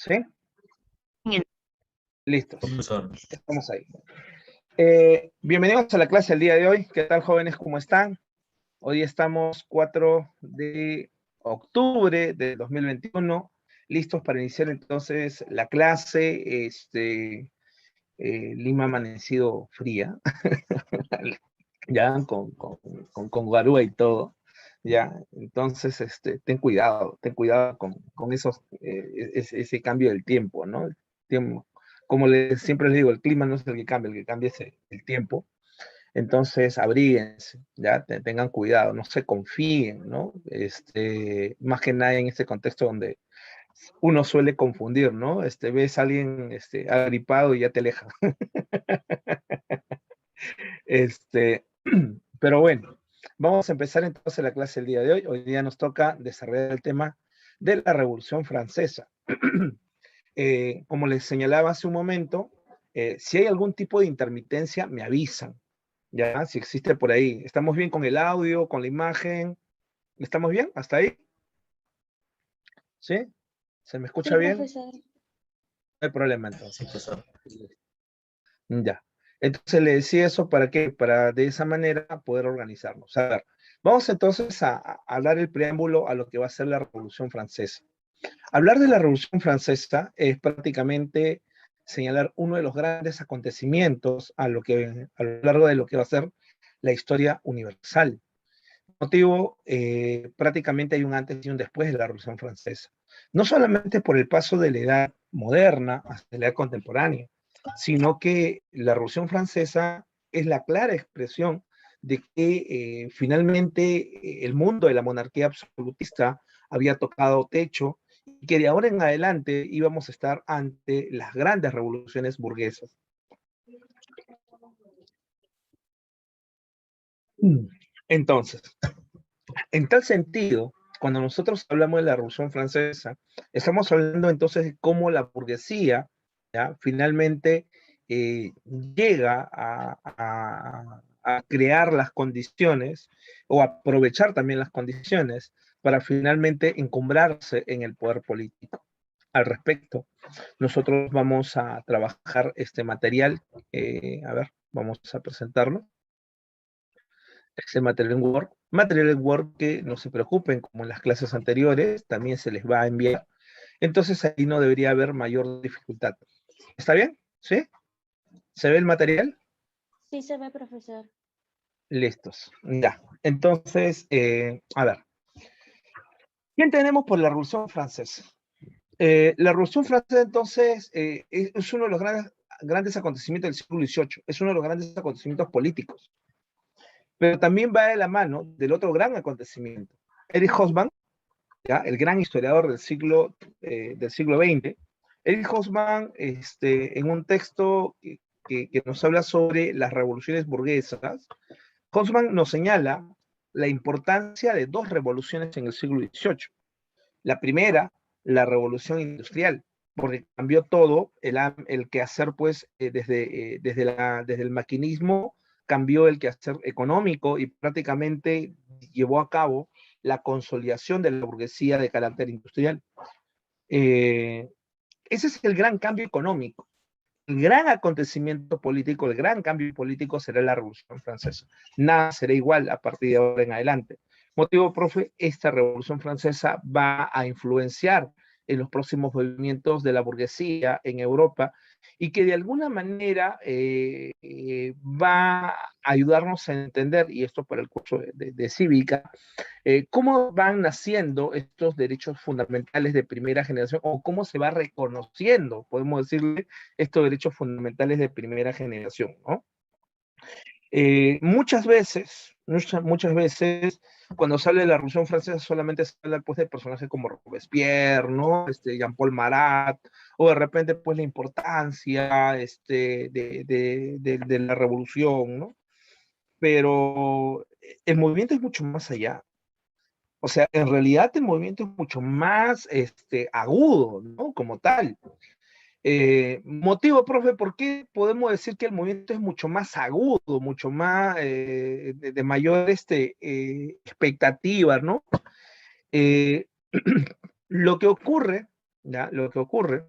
¿Sí? Listos. Profesor. Estamos ahí. Bienvenidos a la clase del día de hoy. ¿Qué tal, jóvenes? ¿Cómo están? Hoy estamos 4 de octubre de 2021, listos para iniciar entonces la clase. Lima ha amanecido fría, ya con garúa y todo. Ya, entonces, ten cuidado con ese cambio del tiempo, ¿no? Como siempre les digo, el clima no es el que cambia es el tiempo. Entonces, abríguense, ya, tengan cuidado, no se confíen, ¿no? Más que nada en este contexto donde uno suele confundir, ¿no? Ves a alguien, agripado y ya te aleja. Pero bueno, vamos a empezar entonces la clase el día de hoy. Hoy día nos toca desarrollar el tema de la Revolución Francesa. Como les señalaba hace un momento, si hay algún tipo de intermitencia, me avisan, ¿ya? Si existe por ahí. ¿Estamos bien con el audio, con la imagen? ¿Estamos bien? ¿Hasta ahí? ¿Sí? ¿Se me escucha Sí, bien? profesor. No hay problema entonces. Sí, profesor. Ya. Entonces le decía eso para qué, para de esa manera poder organizarnos. A ver, vamos entonces a dar el preámbulo a lo que va a ser la Revolución Francesa. Hablar de la Revolución Francesa es prácticamente señalar uno de los grandes acontecimientos a lo largo de lo que va a ser la historia universal. Motivo, prácticamente hay un antes y un después de la Revolución Francesa. No solamente por el paso de la edad moderna hasta la edad contemporánea, sino que la Revolución Francesa es la clara expresión de que finalmente el mundo de la monarquía absolutista había tocado techo y que de ahora en adelante íbamos a estar ante las grandes revoluciones burguesas. Entonces, en tal sentido, cuando nosotros hablamos de la Revolución Francesa, estamos hablando entonces de cómo la burguesía, ¿ya? Finalmente llega a crear las condiciones o aprovechar también las condiciones para finalmente encumbrarse en el poder político. Al respecto, nosotros vamos a trabajar este material. A ver, vamos a presentarlo. Este material en Word que no se preocupen, como en las clases anteriores, también se les va a enviar. Entonces ahí no debería haber mayor dificultad. ¿Está bien? ¿Sí? ¿Se ve el material? Sí se ve, profesor. Listos. Ya. Entonces, a ver. ¿Quién tenemos por la Revolución Francesa? La Revolución Francesa, entonces, es uno de los grandes acontecimientos del siglo XVIII. Es uno de los grandes acontecimientos políticos. Pero también va de la mano del otro gran acontecimiento. Erich Hobsbawm, ¿ya? El gran historiador del siglo XX, Erich Hobsbawm, en un texto que nos habla sobre las revoluciones burguesas, Hobsbawm nos señala la importancia de dos revoluciones en el siglo XVIII. La primera, la revolución industrial, porque cambió todo el quehacer, pues, desde el maquinismo, cambió el quehacer económico y prácticamente llevó a cabo la consolidación de la burguesía de carácter industrial. Ese es el gran cambio económico. El gran acontecimiento político, el gran cambio político será la Revolución Francesa. Nada será igual a partir de ahora en adelante. Motivo, profe, esta Revolución Francesa va a influenciar en los próximos movimientos de la burguesía en Europa y que de alguna manera va a ayudarnos a entender, y esto para el curso de cívica, cómo van naciendo estos derechos fundamentales de primera generación o cómo se va reconociendo, podemos decirle, estos derechos fundamentales de primera generación, ¿no? Muchas veces, cuando sale de la Revolución Francesa, solamente se habla pues, de personajes como Robespierre, ¿no? Jean-Paul Marat, o de repente pues la importancia de la revolución, ¿no? Pero el movimiento es mucho más allá. O sea, en realidad el movimiento es mucho más agudo, ¿no? Como tal. Motivo, profe, ¿por qué podemos decir que el movimiento es mucho más agudo, mucho más de mayor expectativa, ¿no? Lo que ocurre ¿ya? Lo que ocurre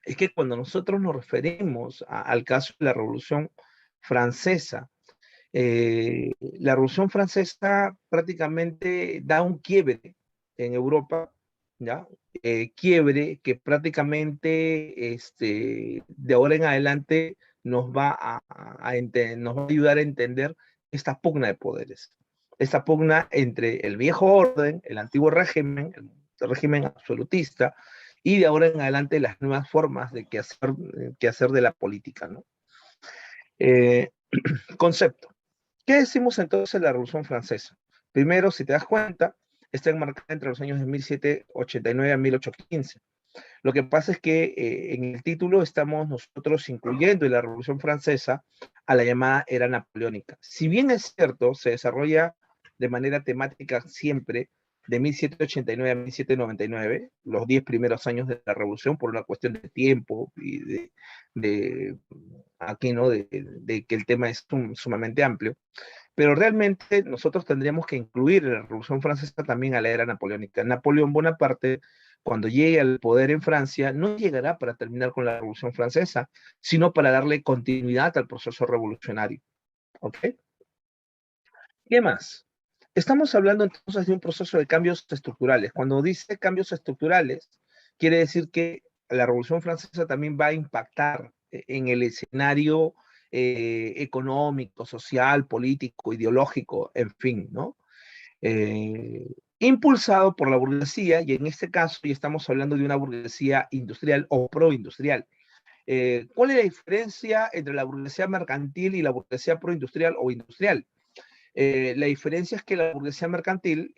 es que cuando nosotros nos referimos al caso de la Revolución Francesa, la Revolución Francesa prácticamente da un quiebre en Europa, ¿ya? Quiebre que prácticamente de ahora en adelante nos va a ayudar a entender esta pugna de poderes. Esta pugna entre el viejo orden, el antiguo régimen, el régimen absolutista, y de ahora en adelante las nuevas formas de que hacer de la política, ¿no? Eh, Concepto. ¿Qué decimos entonces de la Revolución Francesa? Primero, si te das cuenta, está enmarcada entre los años de 1789 a 1815. Lo que pasa es que en el título estamos nosotros incluyendo en la Revolución Francesa a la llamada era napoleónica. Si bien es cierto, se desarrolla de manera temática siempre de 1789 a 1799, los 10 primeros años de la Revolución, por una cuestión de tiempo y de aquí, ¿no? De que el tema es sumamente amplio. Pero realmente nosotros tendríamos que incluir en la Revolución Francesa también a la era napoleónica. Napoleón Bonaparte, cuando llegue al poder en Francia, no llegará para terminar con la Revolución Francesa, sino para darle continuidad al proceso revolucionario. ¿Ok? ¿Qué más? Estamos hablando entonces de un proceso de cambios estructurales. Cuando dice cambios estructurales, quiere decir que la Revolución Francesa también va a impactar en el escenario económico, social, político, ideológico, en fin, ¿no? Eh, Impulsado por la burguesía, y en este caso ya estamos hablando de una burguesía industrial o proindustrial. ¿Cuál es la diferencia entre la burguesía mercantil y la burguesía proindustrial o industrial? La diferencia es que la burguesía mercantil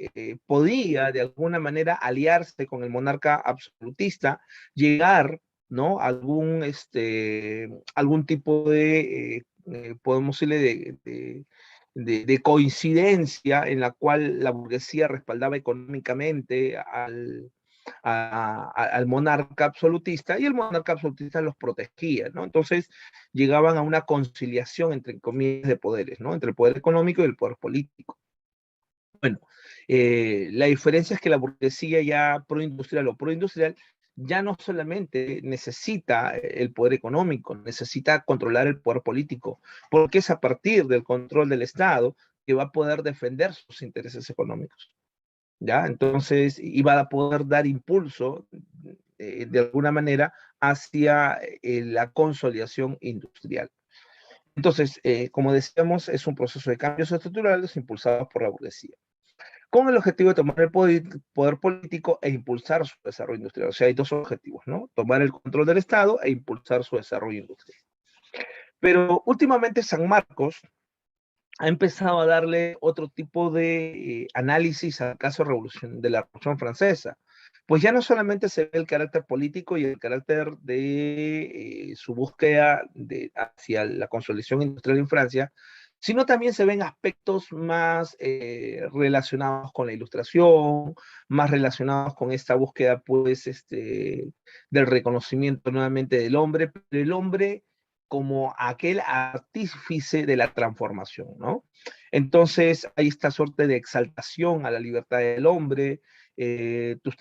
podía de alguna manera aliarse con el monarca absolutista, llegar, ¿no? a algún tipo podemos decirle, de coincidencia en la cual la burguesía respaldaba económicamente al monarca absolutista y el monarca absolutista los protegía, ¿no? Entonces llegaban a una conciliación entre comillas de poderes, ¿no? Entre el poder económico y el poder político. Bueno, la diferencia es que la burguesía ya proindustrial o proindustrial ya no solamente necesita el poder económico, necesita controlar el poder político, porque es a partir del control del Estado que va a poder defender sus intereses económicos. ¿Ya? Entonces iba a poder dar impulso de alguna manera hacia la consolidación industrial. Entonces, como decíamos, es un proceso de cambios estructurales impulsados por la burguesía, con el objetivo de tomar el poder político e impulsar su desarrollo industrial. O sea, hay dos objetivos, ¿no? Tomar el control del Estado e impulsar su desarrollo industrial. Pero últimamente San Marcos ha empezado a darle otro tipo de análisis al caso de la Revolución Francesa. Pues ya no solamente se ve el carácter político y el carácter de su búsqueda hacia la consolidación industrial en Francia, sino también se ven aspectos más relacionados con la ilustración, más relacionados con esta búsqueda, pues, del reconocimiento nuevamente del hombre, pero el hombre como aquel artífice de la transformación, ¿no? Entonces hay esta suerte de exaltación a la libertad del hombre, tus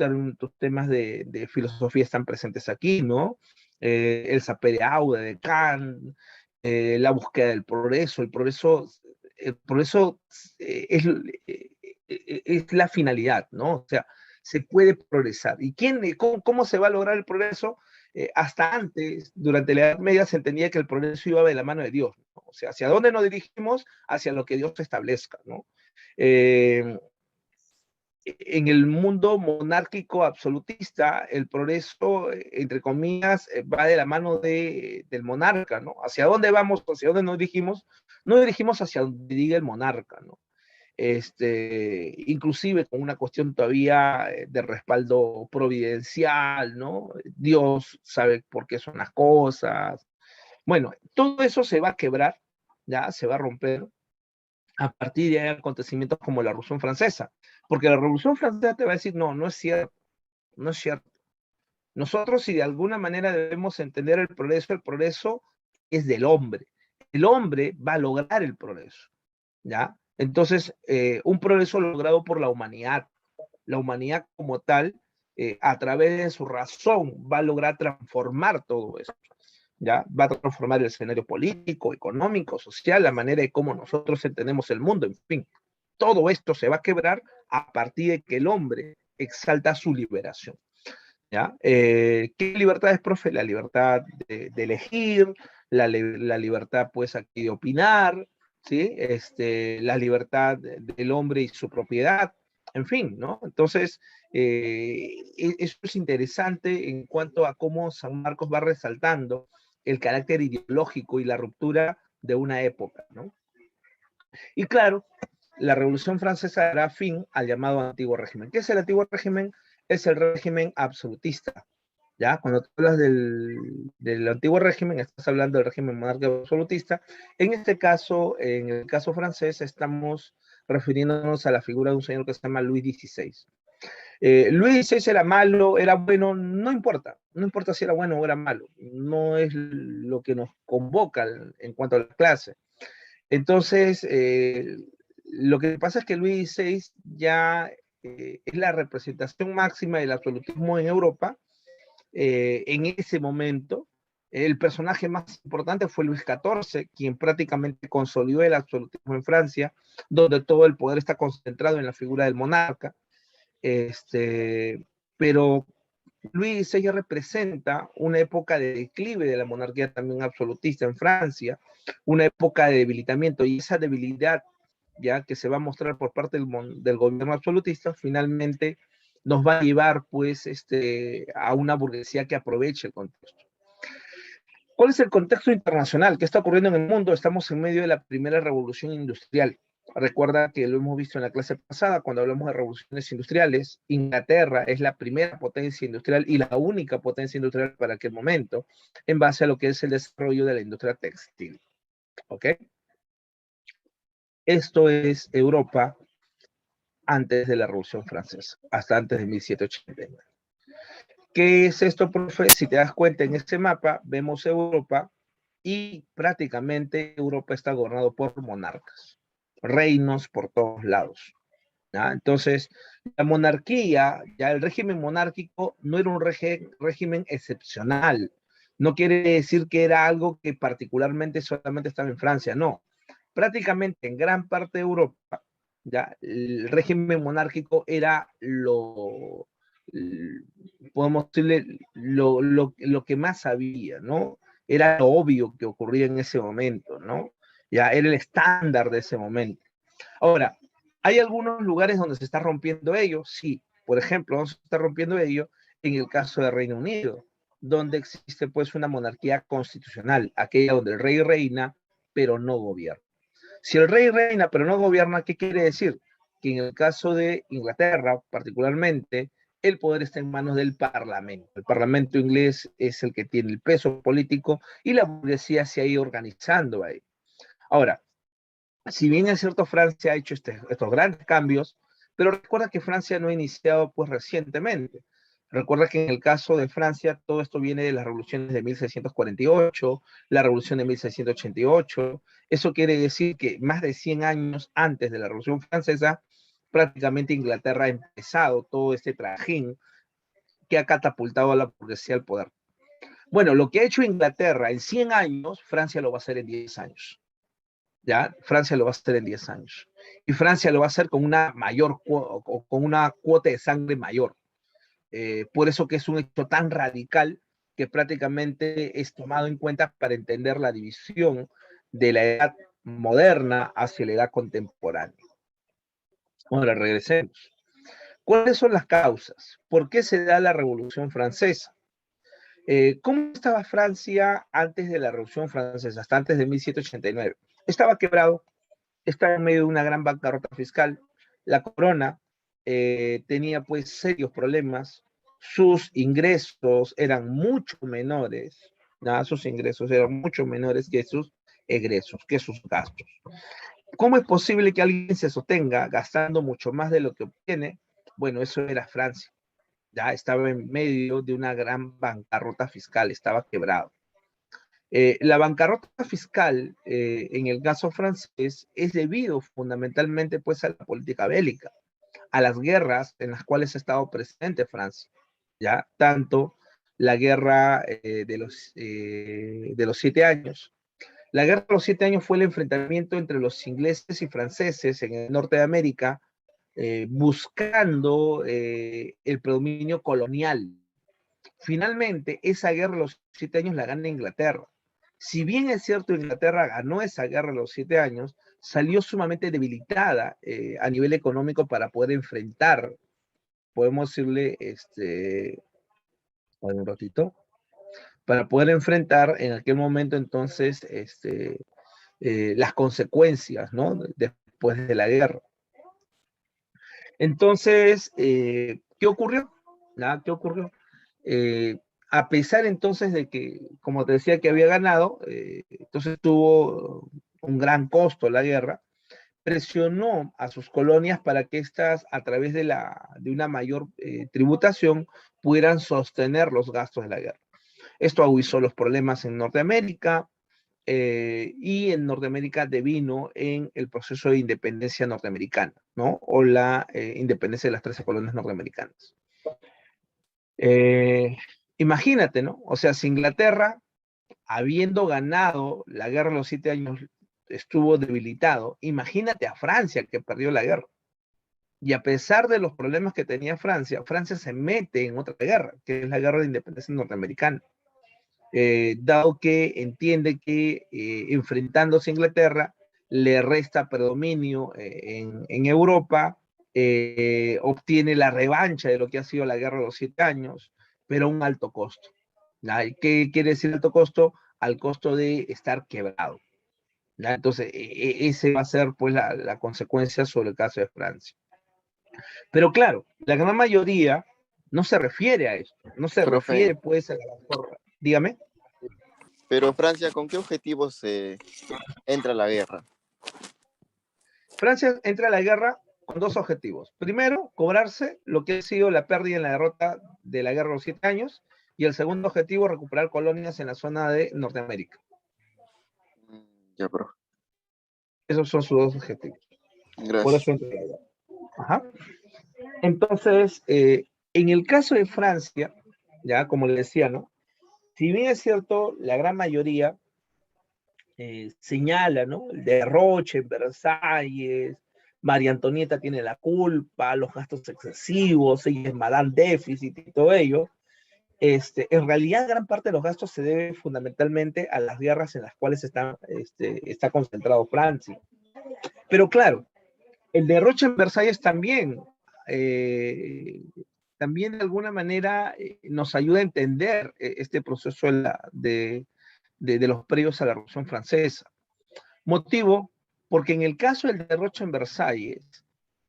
temas de filosofía están presentes aquí, ¿no? El sapere aude de Kant, la búsqueda del progreso, el progreso es la finalidad, ¿no? O sea, se puede progresar. ¿Y cómo se va a lograr el progreso? Hasta antes, durante la Edad Media, se entendía que el progreso iba de la mano de Dios, ¿no? O sea, hacia dónde nos dirigimos, hacia lo que Dios establezca, ¿no? Eh, en el mundo monárquico absolutista, el progreso, entre comillas, va de la mano del monarca, ¿no? ¿Hacia dónde vamos? ¿Hacia dónde nos dirigimos? Nos dirigimos hacia donde diga el monarca, ¿no? Inclusive con una cuestión todavía de respaldo providencial, ¿no? Dios sabe por qué son las cosas. Bueno, todo eso se va a quebrar, ya se va a romper a partir de acontecimientos como la Revolución Francesa, porque la Revolución Francesa te va a decir, no, no es cierto, no es cierto. Nosotros, si de alguna manera debemos entender el progreso es del hombre. El hombre va a lograr el progreso, ¿ya? Entonces, un progreso logrado por la humanidad como tal, a través de su razón, va a lograr transformar todo eso. ¿Ya? Va a transformar el escenario político, económico, social, la manera de cómo nosotros entendemos el mundo, en fin. Todo esto se va a quebrar a partir de que el hombre exalta su liberación. ¿Ya? ¿Qué libertad es, profe? La libertad de elegir, la libertad, pues, aquí de opinar, ¿sí? La libertad del hombre y su propiedad, en fin, ¿no? Entonces, eso es interesante en cuanto a cómo San Marcos va resaltando el carácter ideológico y la ruptura de una época, ¿no? Y claro, la Revolución Francesa dará fin al llamado Antiguo Régimen. ¿Qué es el Antiguo Régimen? Es el régimen absolutista. ¿Ya? Cuando tú hablas del Antiguo Régimen, estás hablando del régimen monárquico absolutista. En este caso, en el caso francés, estamos refiriéndonos a la figura de un señor que se llama Luis XVI. Luis XVI era malo, era bueno, no importa. No importa si era bueno o era malo. No es lo que nos convoca en cuanto a la clase. Entonces, lo que pasa es que Luis XVI ya es la representación máxima del absolutismo en Europa. En ese momento, el personaje más importante fue Luis XIV, quien prácticamente consolidó el absolutismo en Francia, donde todo el poder está concentrado en la figura del monarca. Pero Luis XVI representa una época de declive de la monarquía también absolutista en Francia, una época de debilitamiento, y esa debilidad ya que se va a mostrar por parte del gobierno absolutista, finalmente nos va a llevar pues a una burguesía que aproveche el contexto. ¿Cuál es el contexto internacional? ¿Qué está ocurriendo en el mundo? Estamos en medio de la primera revolución industrial. Recuerda que lo hemos visto en la clase pasada cuando hablamos de revoluciones industriales. Inglaterra es la primera potencia industrial y la única potencia industrial para aquel momento, en base a lo que es el desarrollo de la industria textil. ¿Ok? Esto es Europa antes de la Revolución Francesa, hasta antes de 1789. ¿Qué es esto, profe? Si te das cuenta en este mapa, vemos Europa y prácticamente Europa está gobernado por monarcas, reinos por todos lados. ¿Ya? Entonces, la monarquía, ya el régimen monárquico no era un régimen excepcional. No quiere decir que era algo que particularmente solamente estaba en Francia, no. Prácticamente en gran parte de Europa, ya el régimen monárquico era podemos decirle, lo que más había, ¿no? Era lo obvio que ocurría en ese momento, ¿no? Ya era el estándar de ese momento. Ahora, ¿hay algunos lugares donde se está rompiendo ello? Sí. Por ejemplo, donde se está rompiendo ello en el caso de Reino Unido, donde existe pues una monarquía constitucional, aquella donde el rey reina, pero no gobierna. Si el rey reina, pero no gobierna, ¿qué quiere decir? Que en el caso de Inglaterra, particularmente, el poder está en manos del Parlamento. El Parlamento inglés es el que tiene el peso político y la burguesía se ha ido organizando ahí. Ahora, si bien es cierto, Francia ha hecho estos grandes cambios, pero recuerda que Francia no ha iniciado pues recientemente. Recuerda que en el caso de Francia todo esto viene de las revoluciones de 1648, la revolución de 1688. Eso quiere decir que más de 100 años antes de la Revolución Francesa, prácticamente Inglaterra ha empezado todo este trajín que ha catapultado a la burguesía al poder. Bueno, lo que ha hecho Inglaterra en 100 años, Francia lo va a hacer en 10 años. ¿Ya? Francia lo va a hacer en 10 años. Y Francia lo va a hacer con una con una cuota de sangre mayor. Por eso que es un hecho tan radical que prácticamente es tomado en cuenta para entender la división de la edad moderna hacia la edad contemporánea. Ahora regresemos. ¿Cuáles son las causas? ¿Por qué se da la Revolución Francesa? ¿Cómo estaba Francia antes de la Revolución Francesa, hasta antes de 1789? Estaba quebrado, estaba en medio de una gran bancarrota fiscal. La corona tenía pues serios problemas. Sus ingresos eran mucho menores, ¿no? Sus ingresos eran mucho menores que sus egresos, que sus gastos. ¿Cómo es posible que alguien se sostenga gastando mucho más de lo que obtiene? Bueno, eso era Francia. Ya estaba en medio de una gran bancarrota fiscal, estaba quebrado. La bancarrota fiscal, en el caso francés, es debido fundamentalmente pues, a la política bélica, a las guerras en las cuales ha estado presente Francia. ¿ya? Tanto la guerra de los 7 años. La guerra de los 7 años fue el enfrentamiento entre los ingleses y franceses en el norte de América, buscando el predominio colonial. Finalmente, esa guerra de los 7 años la gana Inglaterra. Si bien es cierto, Inglaterra ganó esa guerra de los 7 años, salió sumamente debilitada a nivel económico para poder enfrentar, podemos decirle, un ratito, para poder enfrentar en aquel momento entonces las consecuencias, ¿no? Después de la guerra. Entonces, ¿qué ocurrió? ¿Nada? ¿Qué ocurrió? Eh, a pesar entonces de que, como te decía, que había ganado, entonces tuvo un gran costo la guerra, presionó a sus colonias para que éstas, a través de una mayor tributación, pudieran sostener los gastos de la guerra. Esto agudizó los problemas en Norteamérica, y en Norteamérica devino en el proceso de independencia norteamericana, ¿no? O la independencia de las 13 colonias norteamericanas. Eh, imagínate, ¿no? O sea, si Inglaterra, habiendo ganado la guerra de los 7 años, estuvo debilitado, imagínate a Francia, que perdió la guerra. Y a pesar de los problemas que tenía Francia, Francia se mete en otra guerra, que es la guerra de independencia norteamericana. Dado que entiende que enfrentándose a Inglaterra le resta predominio en Europa, obtiene la revancha de lo que ha sido la guerra de los 7 años, pero a un alto costo. ¿Qué quiere decir alto costo? Al costo de estar quebrado. ¿Ya? Entonces, ese va a ser pues la consecuencia sobre el caso de Francia. Pero claro, la gran mayoría no se refiere a esto, no se Profe, refiere pues a la porra. Dígame. pero Francia, ¿con qué objetivos entra a la guerra? Francia entra a la guerra con dos objetivos. Primero, cobrarse lo que ha sido la pérdida en la derrota de la guerra de los 7 años. Y el segundo objetivo, recuperar colonias en la zona de Norteamérica. Ya, profe. Esos son sus dos objetivos. Por Gracias. eso entra a la guerra. Ajá. Entonces, en el caso de Francia, ya como le decía, ¿no? Si bien es cierto, la gran mayoría señala, ¿no? El derroche en Versalles, María Antonieta tiene la culpa, los gastos excesivos, ella es Madame Déficit y todo ello. En realidad, gran parte de los gastos se debe fundamentalmente a las guerras en las cuales está concentrado Francia. Pero claro, el derroche en Versalles también de alguna manera nos ayuda a entender este proceso de los previos a la Revolución Francesa. Motivo, porque en el caso del derroche en Versalles,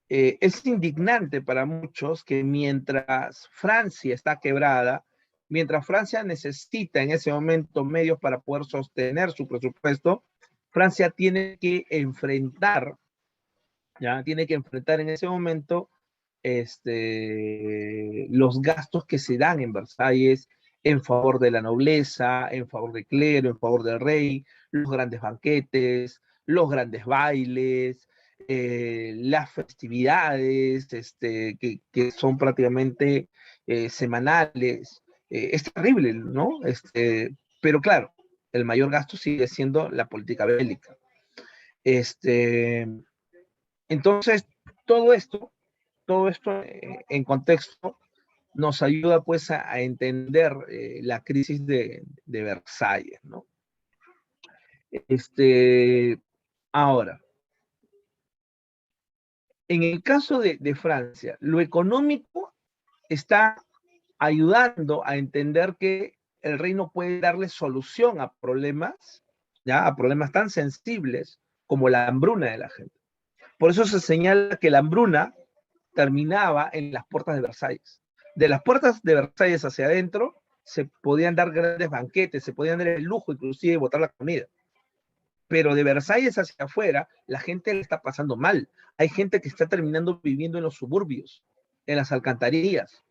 es indignante para muchos que mientras Francia está quebrada, mientras Francia necesita en ese momento medios para poder sostener su presupuesto, Francia tiene que enfrentar en ese momento los gastos que se dan en Versalles en favor de la nobleza, en favor del clero, en favor del rey, los grandes banquetes, los grandes bailes, las festividades que son prácticamente semanales. Es terrible, ¿no? Pero claro, el mayor gasto sigue siendo la política bélica. Entonces, todo esto, en contexto nos ayuda pues a entender la crisis de Versalles, ¿no? Ahora, en el caso de Francia, lo económico está ayudando a entender que el reino puede darle solución a problemas, ¿ya? A problemas tan sensibles como la hambruna de la gente. Por eso se señala que la hambruna terminaba en las puertas de Versalles. De las puertas de Versalles hacia adentro se podían dar grandes banquetes, se podían dar el lujo inclusive de botar la comida. Pero de Versalles hacia afuera, la gente le está pasando mal. Hay gente que está terminando viviendo en los suburbios, en las alcantarillas.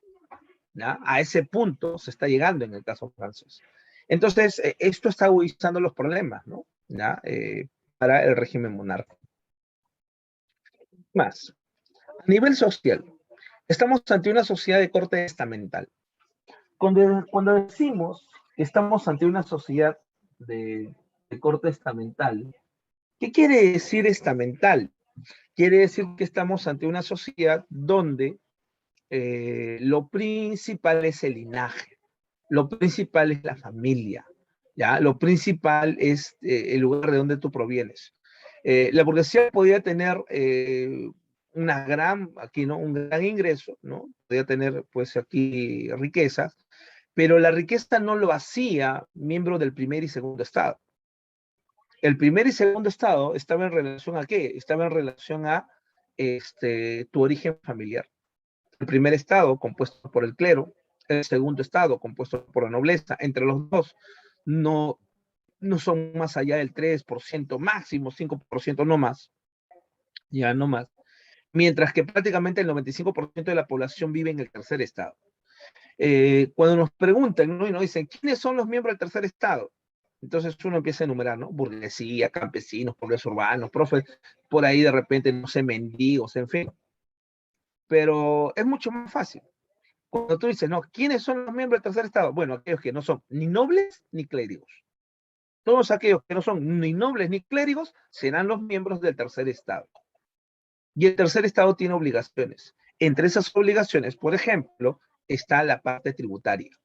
¿Ya? A ese punto se está llegando en el caso francés. Entonces, esto está agudizando los problemas, ¿no? ¿Ya? Para el régimen monárquico. Más, a nivel social, estamos ante una sociedad de corte estamental. Cuando decimos que estamos ante una sociedad de corte estamental, ¿qué quiere decir estamental? Quiere decir que estamos ante una sociedad donde lo principal es el linaje, lo principal es la familia, ¿ya? Lo principal es el lugar de donde tú provienes. La burguesía podía tener aquí, ¿no? Un gran ingreso, ¿no? Podía tener, pues, aquí riquezas, pero la riqueza no lo hacía miembro del primer y segundo estado. El primer y segundo estado estaba en relación a qué? Estaba en relación a tu origen familiar. El primer estado compuesto por el clero, el segundo estado compuesto por la nobleza. Entre los dos no, no son más allá del 3%, máximo 5%, no más. Ya, no más. Mientras que prácticamente el 95% de la población vive en el tercer estado. Cuando nos preguntan, ¿no? Y nos dicen, ¿quiénes son los miembros del tercer estado? Entonces uno empieza a enumerar, ¿no? Burguesía, campesinos, pueblos urbanos, profes, por ahí de repente, no sé, mendigos, en fin. Pero es mucho más fácil. Cuando tú dices, no, ¿quiénes son los miembros del tercer estado? Bueno, aquellos que no son ni nobles ni clérigos. Todos aquellos que no son ni nobles ni clérigos serán los miembros del tercer estado. Y el tercer estado tiene obligaciones. Entre esas obligaciones, por ejemplo, está la parte tributaria.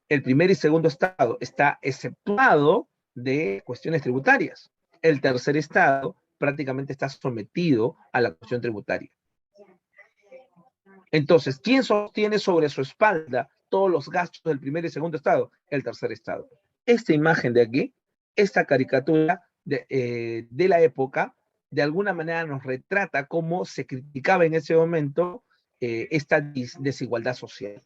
El primer y segundo estado está exceptuado de cuestiones tributarias. El tercer estado prácticamente está sometido a la cuestión tributaria. Entonces, ¿quién sostiene sobre su espalda todos los gastos del primer y segundo estado? El tercer estado. Esta imagen de aquí, esta caricatura de la época, de alguna manera nos retrata cómo se criticaba en ese momento esta desigualdad social.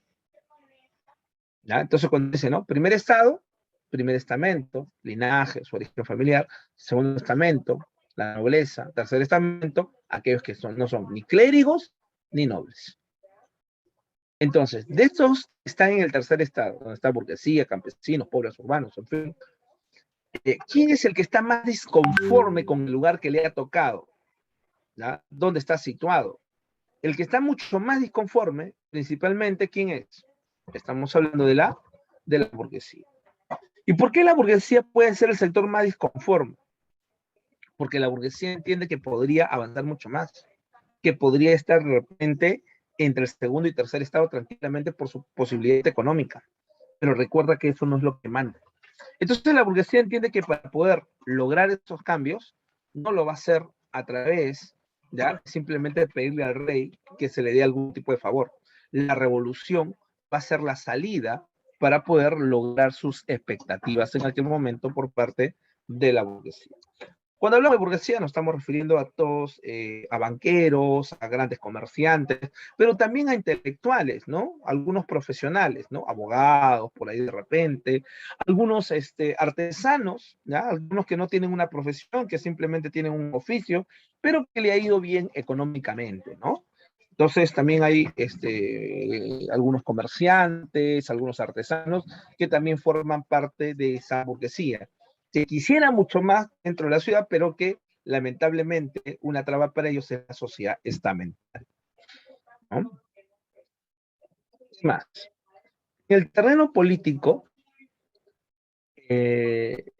¿Ya? Entonces, cuando dice, ¿no? Primer estado, primer estamento, linaje, su origen familiar, segundo estamento, la nobleza, tercer estamento, aquellos que no son ni clérigos ni nobles. Entonces, de estos están en el tercer estado, donde está burguesía, campesinos, pueblos urbanos, en fin. ¿Quién es el que está más disconforme con el lugar que le ha tocado? ¿Ya? ¿Dónde está situado? El que está mucho más disconforme, principalmente, ¿quién es? Estamos hablando de la burguesía. ¿Y por qué la burguesía puede ser el sector más disconforme? Porque la burguesía entiende que podría avanzar mucho más, que podría estar de repente entre el segundo y tercer estado tranquilamente por su posibilidad económica. Pero recuerda que eso no es lo que manda. Entonces la burguesía entiende que para poder lograr esos cambios, no lo va a hacer a través, ya, simplemente de pedirle al rey que se le dé algún tipo de favor. La revolución va a ser la salida para poder lograr sus expectativas en aquel momento por parte de la burguesía. Cuando hablamos de burguesía nos estamos refiriendo a todos, a banqueros, a grandes comerciantes, pero también a intelectuales, ¿no? Algunos profesionales, ¿no? Abogados, por ahí de repente, algunos artesanos, ¿ya? Algunos que no tienen una profesión, que simplemente tienen un oficio, pero que le ha ido bien económicamente, ¿no? Entonces también hay algunos comerciantes, algunos artesanos que también forman parte de esa burguesía. Se quisiera mucho más dentro de la ciudad, pero que lamentablemente una traba para ellos es la sociedad estamental, ¿no? Más. En el terreno político,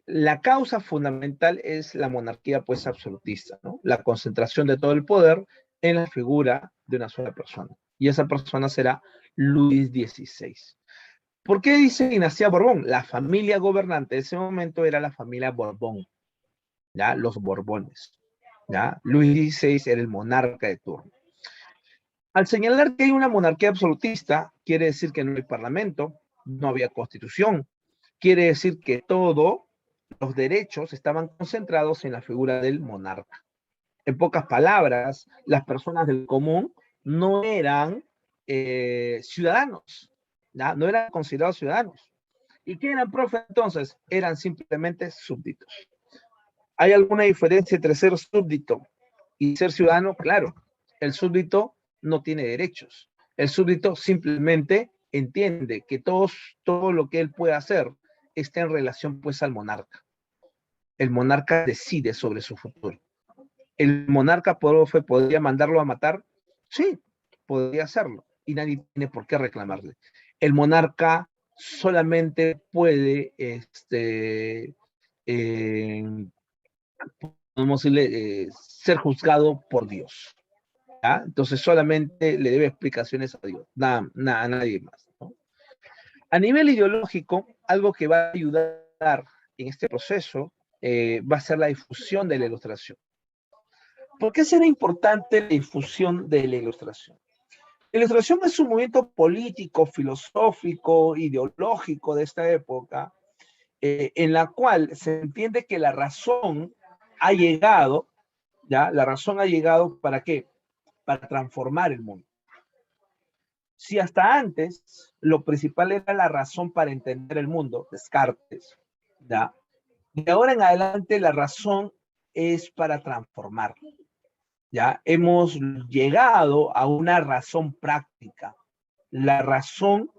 la causa fundamental es la monarquía pues absolutista, ¿no? La concentración de todo el poder en la figura de una sola persona. Y esa persona será Luis XVI. ¿Por qué dice dinastía Borbón? La familia gobernante de ese momento era la familia Borbón, ¿ya? Los Borbones, ¿ya? Luis XVI era el monarca de turno. Al señalar que hay una monarquía absolutista, quiere decir que no hay parlamento, no había constitución, quiere decir que todos los derechos estaban concentrados en la figura del monarca. En pocas palabras, las personas del común no eran ciudadanos, ¿ya? No eran considerados ciudadanos. ¿Y qué eran, profe, entonces? Eran simplemente súbditos. ¿Hay alguna diferencia entre ser súbdito y ser ciudadano? Claro, el súbdito no tiene derechos. El súbdito simplemente entiende que todo lo que él puede hacer está en relación pues al monarca. El monarca decide sobre su futuro. ¿El monarca podría mandarlo a matar? Sí, podría hacerlo y nadie tiene por qué reclamarle. El monarca solamente puede, podemos decirle, ser juzgado por Dios. ¿Ya? Entonces solamente le debe explicaciones a Dios, a nadie más, ¿no? A nivel ideológico, algo que va a ayudar en este proceso va a ser la difusión de la ilustración. ¿Por qué será importante la difusión de la ilustración? La ilustración es un movimiento político, filosófico, ideológico de esta época, en la cual se entiende que la razón ha llegado, ¿ya? La razón ha llegado ¿para qué? Para transformar el mundo. Si hasta antes lo principal era la razón para entender el mundo, Descartes, ¿ya? De ahora en adelante la razón es para transformarlo. Ya hemos llegado a una razón práctica. La razón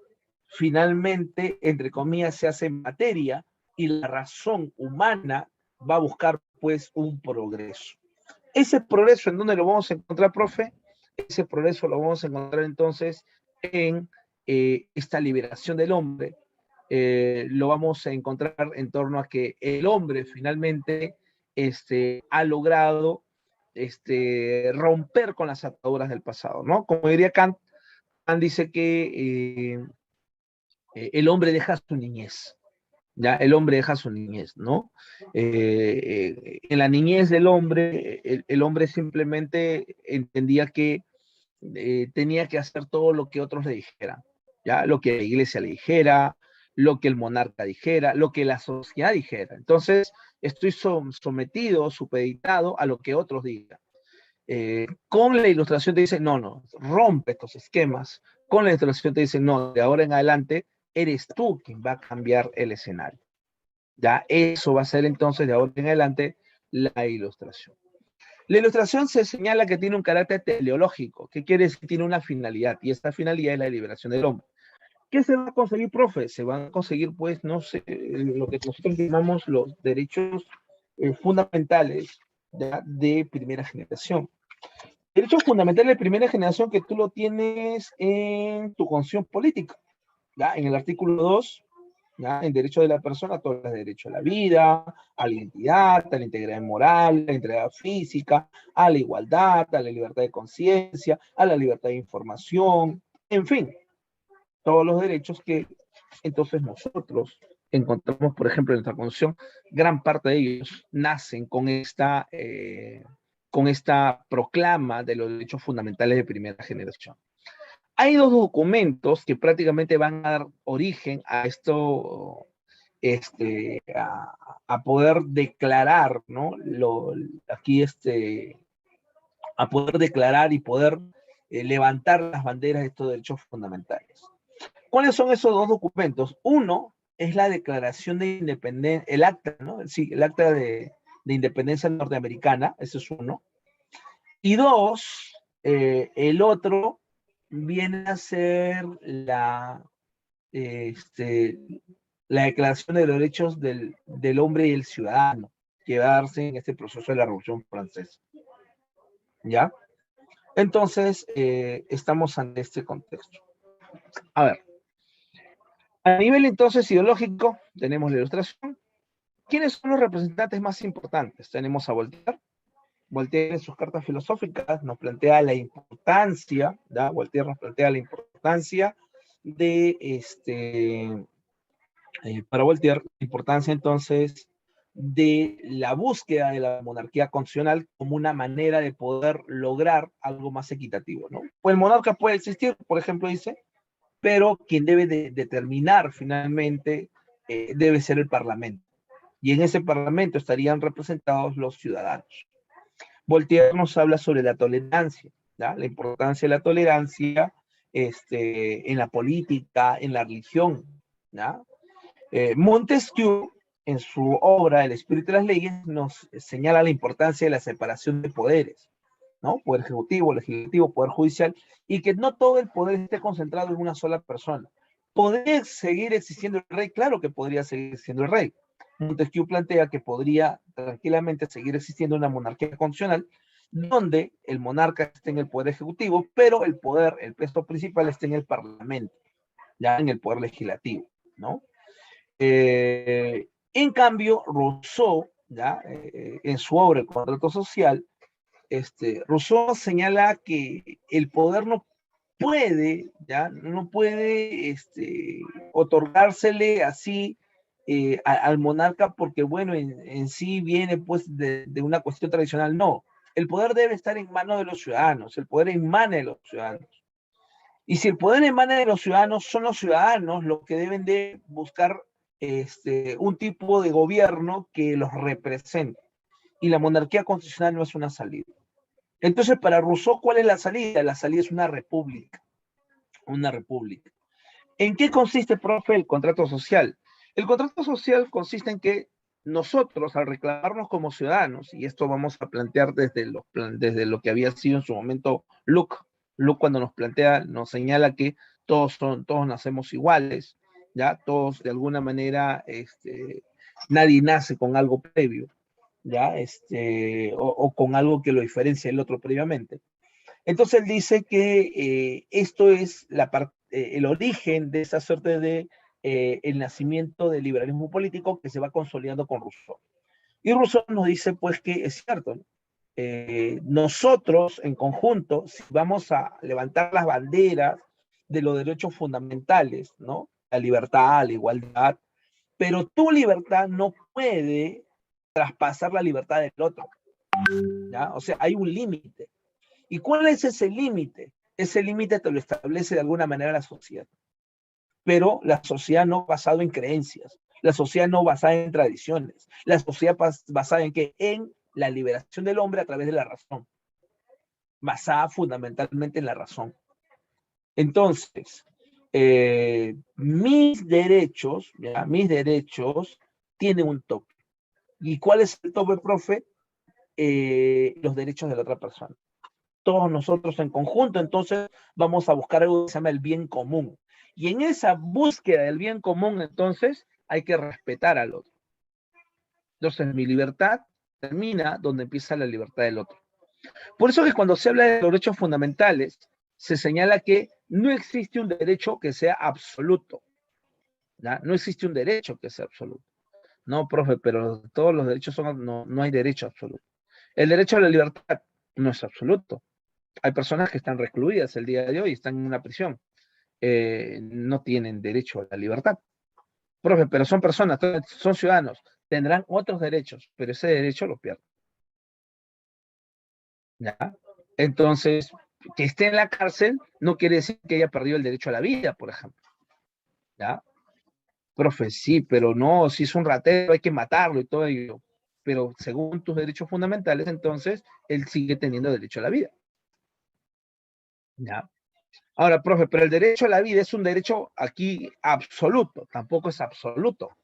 finalmente, entre comillas, se hace materia y la razón humana va a buscar pues un progreso. Ese progreso, ¿en dónde lo vamos a encontrar, profe? Ese progreso lo vamos a encontrar entonces en esta liberación del hombre. Lo vamos a encontrar en torno a que el hombre finalmente ha logrado romper con las ataduras del pasado, ¿no? Como diría Kant, Kant dice que el hombre deja su niñez, ¿ya? El hombre deja su niñez, ¿no? En la niñez del hombre, el hombre simplemente entendía que tenía que hacer todo lo que otros le dijeran, ¿ya? Lo que la iglesia le dijera, lo que el monarca dijera, lo que la sociedad dijera. Entonces, estoy sometido, supeditado a lo que otros digan. Con la ilustración te dice, no, rompe estos esquemas. Con la ilustración te dice, no, de ahora en adelante eres tú quien va a cambiar el escenario. Ya eso va a ser entonces de ahora en adelante la ilustración. La ilustración se señala que tiene un carácter teleológico, que quiere decir que tiene una finalidad, y esta finalidad es la liberación del hombre. ¿Qué se va a conseguir, profe? Se van a conseguir, pues, no sé, lo que nosotros llamamos los derechos fundamentales de primera generación. Derechos fundamentales de primera generación que tú lo tienes en tu constitución política, ¿ya? En el artículo 2, ¿ya? En derecho de la persona, todo el derecho a la vida, a la identidad, a la integridad moral, a la integridad física, a la igualdad, a la libertad de conciencia, a la libertad de información, en fin, todos los derechos que entonces nosotros encontramos, por ejemplo, en nuestra constitución, gran parte de ellos nacen con esta proclama de los derechos fundamentales de primera generación. Hay dos documentos que prácticamente van a dar origen a esto, a poder declarar, ¿no? A poder declarar y poder levantar las banderas de estos derechos fundamentales. ¿Cuáles son esos dos documentos? Uno es la Declaración de Independencia, el acta, ¿no? Sí, el acta de independencia norteamericana, ese es uno. Y dos, el otro viene a ser la Declaración de los Derechos del Hombre y el Ciudadano, que va a darse en este proceso de la Revolución Francesa. ¿Ya? Entonces, estamos ante este contexto. A ver, a nivel entonces ideológico, tenemos la ilustración. ¿Quiénes son los representantes más importantes? Tenemos a Voltaire. Voltaire en sus cartas filosóficas nos plantea la importancia, ¿ya? Voltaire nos plantea la importancia de, para Voltaire, la importancia entonces de la búsqueda de la monarquía constitucional como una manera de poder lograr algo más equitativo, ¿no? Pues el monarca puede existir, por ejemplo, dice, pero quien debe de determinar finalmente debe ser el Parlamento. Y en ese Parlamento estarían representados los ciudadanos. Voltaire nos habla sobre la tolerancia, ¿ya? La importancia de la tolerancia en la política, en la religión, ¿ya? Montesquieu, en su obra El espíritu de las leyes, nos señala la importancia de la separación de poderes, ¿no? Poder ejecutivo, legislativo, poder judicial, y que no todo el poder esté concentrado en una sola persona. ¿Podría seguir existiendo el rey? Claro que podría seguir existiendo el rey. Montesquieu plantea que podría tranquilamente seguir existiendo una monarquía constitucional donde el monarca esté en el poder ejecutivo, pero el peso principal esté en el parlamento, ya en el poder legislativo. ¿no? En cambio, Rousseau, ¿ya? En su obra El contrato social, Rousseau señala que el poder no puede, ¿ya? No puede otorgársele así al monarca porque, bueno, en sí viene pues de una cuestión tradicional. No, el poder debe estar en manos de los ciudadanos, el poder emana de los ciudadanos. Y si el poder emana de los ciudadanos, son los ciudadanos los que deben de buscar un tipo de gobierno que los represente. Y la monarquía constitucional no es una salida. Entonces, para Rousseau, ¿cuál es la salida? La salida es una república. Una república. ¿En qué consiste, profe, el contrato social? El contrato social consiste en que nosotros, al reclamarnos como ciudadanos, y esto vamos a plantear desde lo que había sido en su momento Luke cuando nos plantea, nos señala que todos nacemos iguales, ya todos de alguna manera, nadie nace con algo previo, ya, o con algo que lo diferencia del otro previamente. Entonces él dice que esto es el origen de esa suerte de el nacimiento del liberalismo político que se va consolidando con Rousseau. Y Rousseau nos dice pues que es cierto, ¿no? Nosotros en conjunto, si vamos a levantar las banderas de los derechos fundamentales, ¿no? La libertad, la igualdad, pero tu libertad no puede traspasar la libertad del otro, ¿ya? O sea, hay un límite. ¿Y cuál es ese límite? Ese límite te lo establece de alguna manera la sociedad. Pero la sociedad no basada en creencias, la sociedad no basada en tradiciones, la sociedad basada en qué? En la liberación del hombre a través de la razón, basada fundamentalmente en la razón. Entonces, mis derechos tienen un tope. ¿Y cuál es el tope, profe? Los derechos de la otra persona. Todos nosotros en conjunto, entonces vamos a buscar algo que se llama el bien común. Y en esa búsqueda del bien común, entonces, hay que respetar al otro. Entonces, mi libertad termina donde empieza la libertad del otro. Por eso que cuando se habla de los derechos fundamentales, se señala que no existe un derecho que sea absoluto. ¿Ya? No existe un derecho que sea absoluto. No, profe, pero todos los derechos no hay derecho absoluto. El derecho a la libertad no es absoluto. Hay personas que están recluidas el día de hoy, están en una prisión. No tienen derecho a la libertad. Profe, pero son personas, son ciudadanos, tendrán otros derechos, pero ese derecho lo pierden. ¿Ya? Entonces, que esté en la cárcel no quiere decir que haya perdido el derecho a la vida, por ejemplo. ¿Ya? Profe, sí, pero no, si es un ratero hay que matarlo y todo ello. Pero según tus derechos fundamentales, entonces, él sigue teniendo derecho a la vida. ¿Ya? Ahora, profe, pero el derecho a la vida es un derecho aquí absoluto, tampoco es absoluto.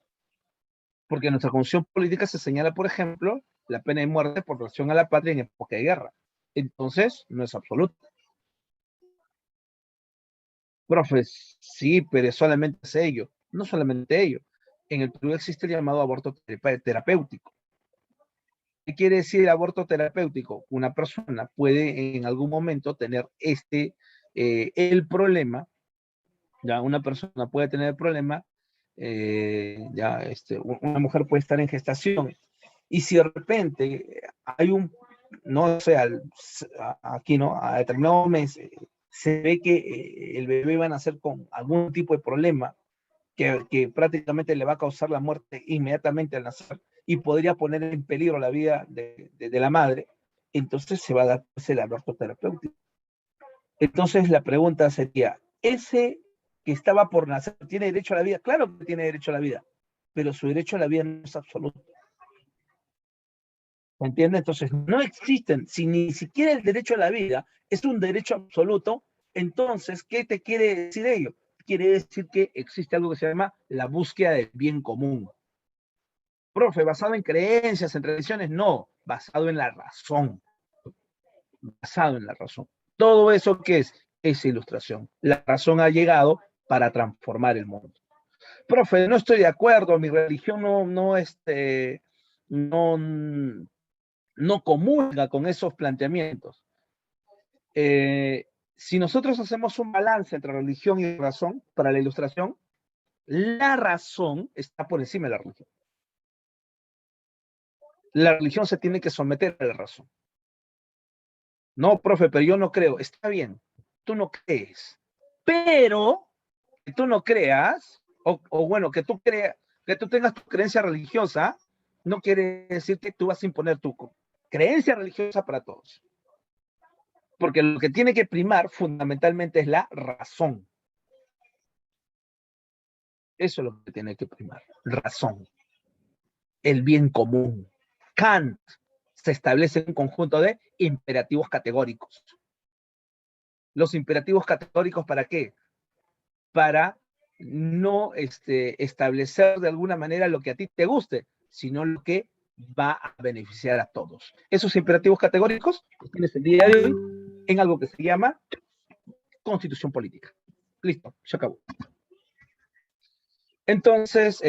Porque en nuestra constitución política se señala, por ejemplo, la pena de muerte por traición a la patria en época de guerra. Entonces, no es absoluto. Profe, sí, pero solamente es ello. No solamente ello. En el Perú existe el llamado aborto terapéutico. ¿Qué quiere decir el aborto terapéutico? Una persona puede en algún momento tener el problema, ya una persona puede tener el problema, una mujer puede estar en gestación y si de repente hay no sé, aquí, ¿no? A determinado mes se ve que el bebé va a nacer con algún tipo de problema que prácticamente le va a causar la muerte inmediatamente al nacer y podría poner en peligro la vida de la madre, entonces se va a dar el aborto terapéutico. Entonces la pregunta sería, ¿ese que estaba por nacer tiene derecho a la vida? Claro que tiene derecho a la vida, pero su derecho a la vida no es absoluto. ¿Me entiende? Entonces no existen, si ni siquiera el derecho a la vida es un derecho absoluto, entonces, ¿qué te quiere decir ello? Quiere decir que existe algo que se llama la búsqueda del bien común. Profe, ¿basado en creencias, en tradiciones? No, basado en la razón. Basado en la razón. Todo eso que es ilustración. La razón ha llegado para transformar el mundo. Profe, no estoy de acuerdo, mi religión no comulga con esos planteamientos. Si nosotros hacemos un balance entre religión y razón para la ilustración, La razón está por encima de la religión. La religión se tiene que someter a la razón. No, profe, pero yo no creo. Está bien, tú no crees. Pero que tú no creas, o bueno, que tú creas, que tú tengas tu creencia religiosa, no quiere decir que tú vas a imponer tu creencia religiosa para todos. Porque lo que tiene que primar fundamentalmente es la razón. Eso es lo que tiene que primar, razón. El bien común. Kant se establece un conjunto de imperativos categóricos. Los imperativos categóricos, ¿para qué? Para no establecer de alguna manera lo que a ti te guste, sino lo que va a beneficiar a todos. Esos imperativos categóricos los tienes el día de hoy en algo que se llama constitución política. Listo, se acabó. Entonces,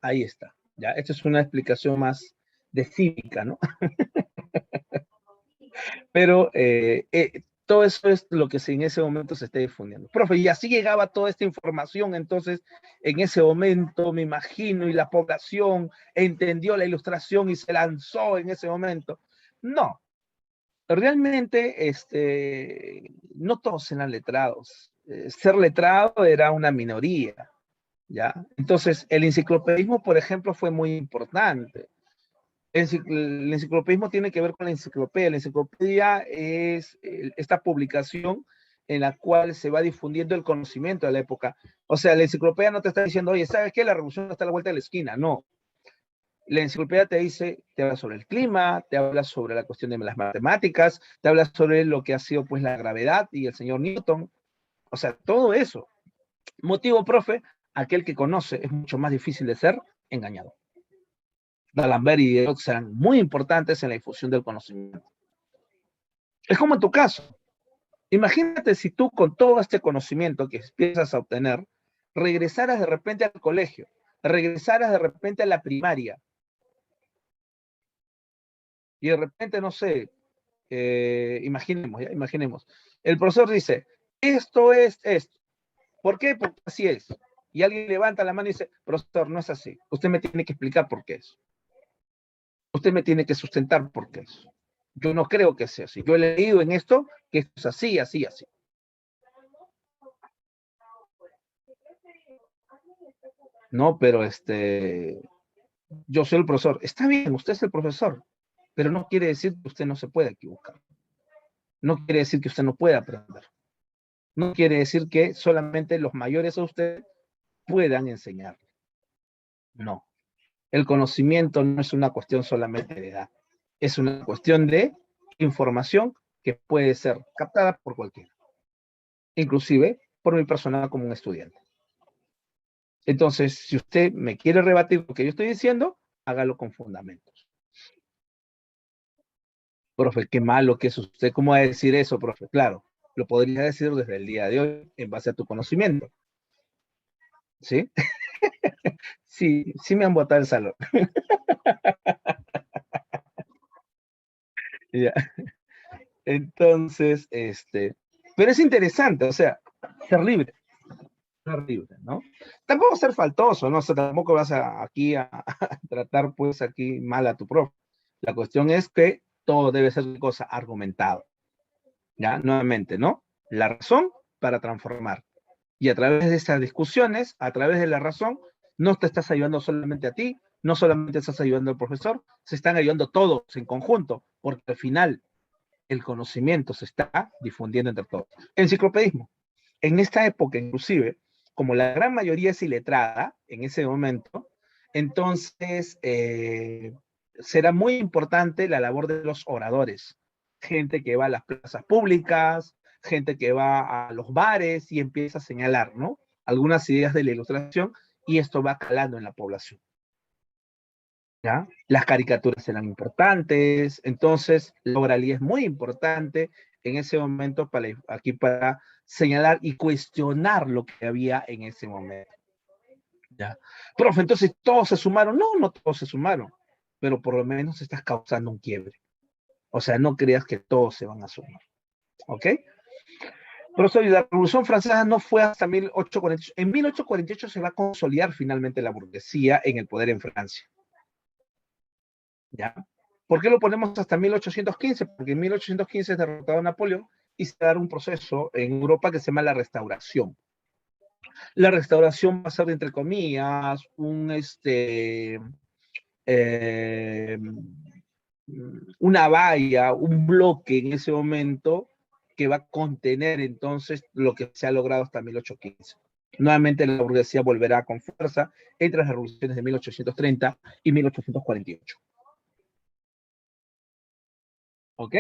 ahí está. Ya, esta es una explicación más de cívica, ¿no? Pero todo eso es lo que en ese momento se está difundiendo. Profe, y así llegaba toda esta información, entonces, en ese momento, me imagino, y la población entendió la ilustración y se lanzó en ese momento. No, realmente, no todos eran letrados. Ser letrado era una minoría, ¿ya? Entonces, el enciclopedismo, por ejemplo, fue muy importante. El enciclopedismo tiene que ver con la enciclopedia. La enciclopedia es esta publicación en la cual se va difundiendo el conocimiento de la época. O sea, la enciclopedia no te está diciendo, oye, ¿sabes qué? La revolución está a la vuelta de la esquina. No. La enciclopedia te dice, te habla sobre el clima, te habla sobre la cuestión de las matemáticas, te habla sobre lo que ha sido pues la gravedad y el señor Newton. O sea, todo eso. Motivo, profe, aquel que conoce es mucho más difícil de ser engañado. D'Alembert y Diderot serán muy importantes en la difusión del conocimiento. Es como en tu caso. Imagínate si tú con todo este conocimiento que empiezas a obtener, regresaras de repente al colegio, regresaras de repente a la primaria, y de repente, no sé, imaginemos, el profesor dice, esto es esto. ¿Por qué? Porque así es. Y alguien levanta la mano y dice, profesor, no es así. Usted me tiene que explicar por qué es. Usted me tiene que sustentar por qué es. Yo no creo que sea así. Yo he leído en esto que esto es así, así, así. No, pero yo soy el profesor. Está bien, usted es el profesor, pero no quiere decir que usted no se pueda equivocar. No quiere decir que usted no pueda aprender. No quiere decir que solamente los mayores a usted puedan enseñarle. No. El conocimiento no es una cuestión solamente de edad. Es una cuestión de información que puede ser captada por cualquiera. Inclusive por mi persona como un estudiante. Entonces, si usted me quiere rebatir lo que yo estoy diciendo, hágalo con fundamentos. Profe, qué malo que es usted. ¿Cómo va a decir eso, profe? Claro, lo podría decir desde el día de hoy en base a tu conocimiento. ¿Sí? Sí, sí me han botado el salón. Ya. Entonces, pero es interesante, o sea, ser libre, ¿no? Tampoco ser faltoso, ¿no? O sea, tampoco vas aquí a tratar, pues, aquí mal a tu profe. La cuestión es que todo debe ser cosa argumentado, ¿ya? Nuevamente, ¿no? La razón para transformar. Y a través de esas discusiones, a través de la razón, no te estás ayudando solamente a ti, no solamente estás ayudando al profesor, se están ayudando todos en conjunto, porque al final el conocimiento se está difundiendo entre todos. Enciclopedismo. En esta época, inclusive, como la gran mayoría es iletrada en ese momento, entonces será muy importante la labor de los oradores. Gente que va a las plazas públicas, gente que va a los bares y empieza a señalar, ¿no? Algunas ideas de la ilustración y esto va calando en la población. ¿Ya? Las caricaturas eran importantes, entonces la oralidad es muy importante en ese momento para señalar y cuestionar lo que había en ese momento. ¿Ya? Profe, entonces todos se sumaron. No, no todos se sumaron, pero por lo menos estás causando un quiebre. O sea, no creas que todos se van a sumar. ¿Ok? Por eso la Revolución Francesa no fue hasta 1848. En 1848 se va a consolidar finalmente la burguesía en el poder en Francia. ¿Ya? ¿Por qué lo ponemos hasta 1815? Porque en 1815 es derrotado Napoleón y se da un proceso en Europa que se llama la Restauración. La Restauración va a ser, entre comillas, eh, una valla, un bloque en ese momento que va a contener entonces lo que se ha logrado hasta 1815. Nuevamente la burguesía volverá con fuerza entre las revoluciones de 1830 y 1848. ¿Ok?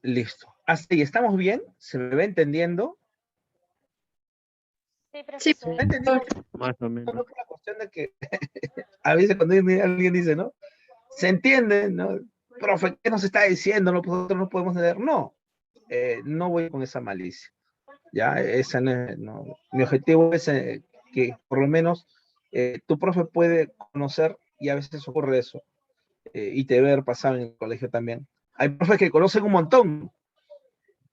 Listo. ¿Hasta ahí estamos bien? ¿Se me va entendiendo? Sí, Sí, ¿Se me profesor. va entendiendo? más o No, menos. por la cuestión de que a veces cuando alguien dice, ¿no? Se entiende, ¿no? Profe, ¿qué nos está diciendo? Nosotros no podemos entender. No, no voy con esa malicia. Ya, esa no. Mi objetivo es que por lo menos tu profe puede conocer, y a veces ocurre eso, y te ver pasar en el colegio también. Hay profes que conocen un montón,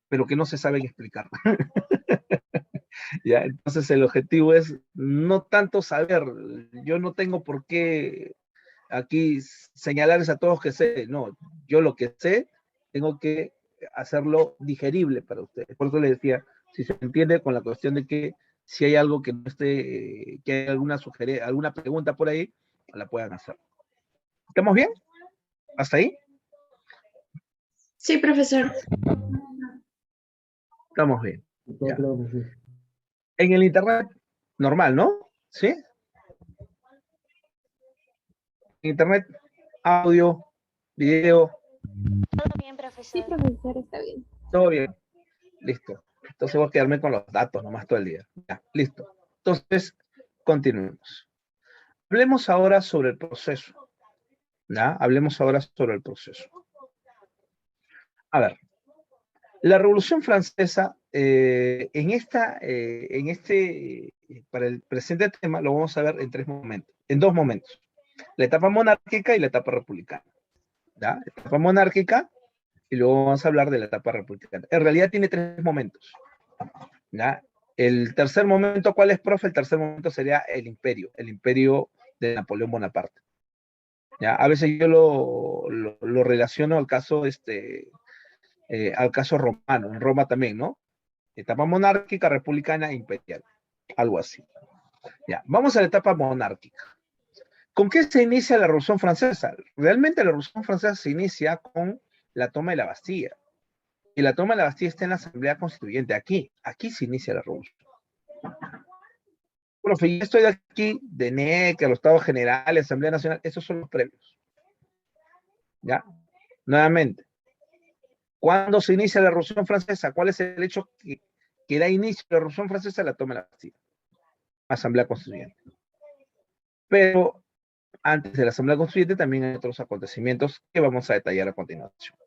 pero que no se saben explicar. ¿Ya? Entonces el objetivo es no tanto saber, yo no tengo por qué aquí señalarles a todos que sé, no, yo lo que sé tengo que hacerlo digerible para ustedes. Por eso les decía, si se entiende con la cuestión de que si hay algo que no esté, que hay alguna sugerencia, alguna pregunta por ahí, la puedan hacer. ¿Estamos bien? ¿Hasta ahí? Sí, profesor. Estamos bien. Yo Ya. creo que sí. En el internet, normal, ¿no? ¿Sí? Internet, audio, video, Todo bien, Sí, profesor. profesor, está bien. todo bien. Listo. Entonces voy a quedarme con los datos nomás todo el día. Ya, listo. Entonces, continuemos. Hablemos ahora sobre el proceso. ¿Ya? Hablemos ahora sobre el proceso. A ver, la Revolución Francesa, para el presente tema, lo vamos a ver en tres momentos, en dos momentos. La etapa monárquica y la etapa republicana. ¿Ya? Etapa monárquica y luego vamos a hablar de la etapa republicana. En realidad tiene tres momentos. ¿Ya? El tercer momento, ¿cuál es, profe? El tercer momento sería el imperio de Napoleón Bonaparte. ¿Ya? A veces yo lo relaciono al caso romano, en Roma también, ¿no? Etapa monárquica, republicana e imperial, algo así. Ya, vamos a la etapa monárquica. ¿Con qué se inicia la Revolución Francesa? Realmente la Revolución Francesa se inicia con la toma de la Bastilla. Y la toma de la Bastilla está en la Asamblea Constituyente. Aquí se inicia la revolución. Bueno, yo estoy aquí de NEC, los Estados Generales, Asamblea Nacional, esos son los previos. ¿Ya? Nuevamente, ¿cuándo se inicia la Revolución Francesa? ¿Cuál es el hecho que da inicio a la Revolución Francesa? La toma de la Bastilla. Asamblea Constituyente. Pero antes de la Asamblea Constituyente también hay otros acontecimientos que vamos a detallar a continuación.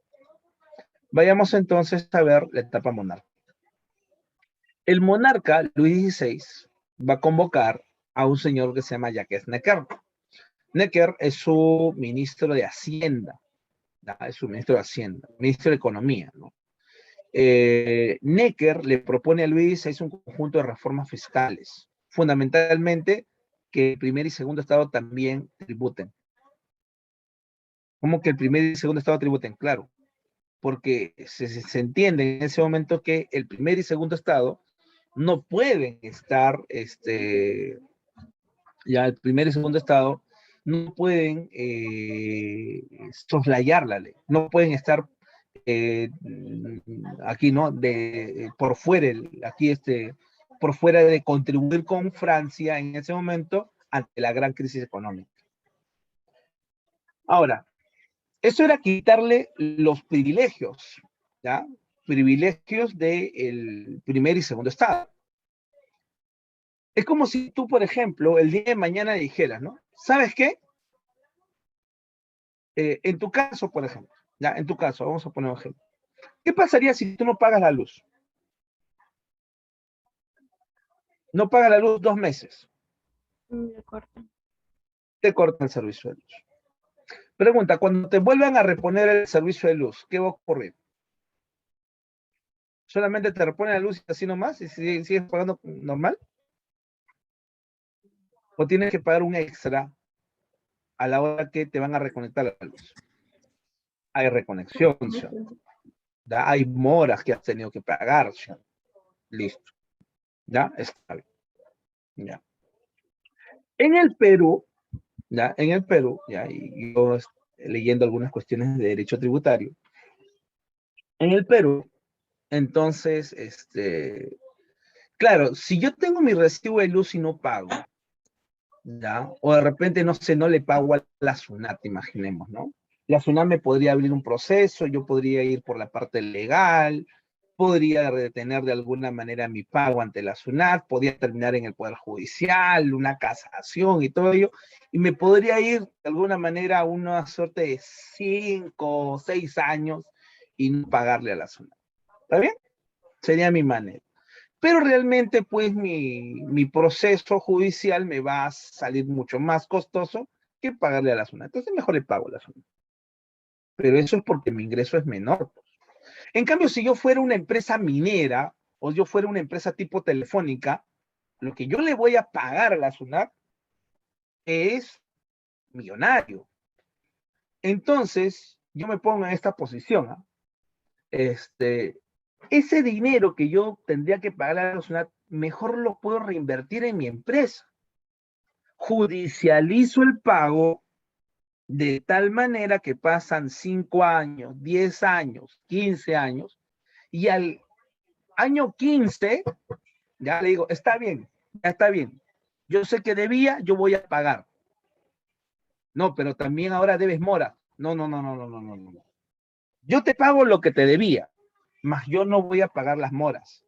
Vayamos entonces a ver la etapa monárquica. El monarca Luis XVI va a convocar a un señor que se llama Jacques Necker. Necker es su ministro de Hacienda, ¿no? Es su ministro de Hacienda, ministro de Economía, ¿no? Necker le propone a Luis XVI un conjunto de reformas fiscales, fundamentalmente que el primer y segundo estado también tributen. ¿Cómo que el primer y segundo estado tributen? Claro, porque se entiende en ese momento que el primer y segundo estado no pueden estar, ya el primer y segundo estado no pueden soslayar la ley, no pueden estar aquí, ¿no? Por fuera, por fuera de contribuir con Francia en ese momento ante la gran crisis económica. Ahora, eso era quitarle los privilegios, ¿ya? Privilegios del primer y segundo estado. Es como si tú, por ejemplo, el día de mañana dijeras, ¿no? ¿Sabes qué? En tu caso, por ejemplo, ya, en tu caso, vamos a poner un ejemplo. ¿Qué pasaría si tú no pagas la luz? No pagas la luz 2 meses, Me corta. te cortan el servicio de luz. Pregunta, cuando te vuelvan a reponer el servicio de luz, ¿qué va a ocurrir? Solamente te repone la luz y así nomás, y sigues pagando normal. O tienes que pagar un extra a la hora que te van a reconectar la luz. Hay reconexión, Sean. ¿Ya? Hay moras que has tenido que pagar, Sean. Listo. ¿Ya? Está bien. ¿Ya? En el Perú, ¿ya? En el Perú, ¿ya? Y yo leyendo algunas cuestiones de derecho tributario, en el Perú, entonces, claro, si yo tengo mi recibo de luz y no pago, ¿ya? O de repente, no sé, no le pago a la SUNAT, imaginemos, ¿no? La SUNAT me podría abrir un proceso, yo podría ir por la parte legal, podría retener de alguna manera mi pago ante la SUNAT, podría terminar en el Poder Judicial, una casación y todo ello, y me podría ir de alguna manera a una suerte de 5 o 6 años y no pagarle a la SUNAT. ¿Está bien? Sería mi manera. Pero realmente, pues, mi proceso judicial me va a salir mucho más costoso que pagarle a la SUNAT. Entonces, mejor le pago a la SUNAT. Pero eso es porque mi ingreso es menor. En cambio, si yo fuera una empresa minera o yo fuera una empresa tipo telefónica, lo que yo le voy a pagar a la SUNAT es millonario. Entonces, yo me pongo en esta posición. Ese dinero que yo tendría que pagar a la SUNAT, mejor lo puedo reinvertir en mi empresa. Judicializo el pago de tal manera que pasan 5 años, 10 años, 15 años, y al año 15, ya le digo, está bien, ya está bien. Yo sé que debía, yo voy a pagar. No, pero también ahora debes mora. No, no, no, no, no, no, no, no. Yo te pago lo que te debía, mas yo no voy a pagar las moras.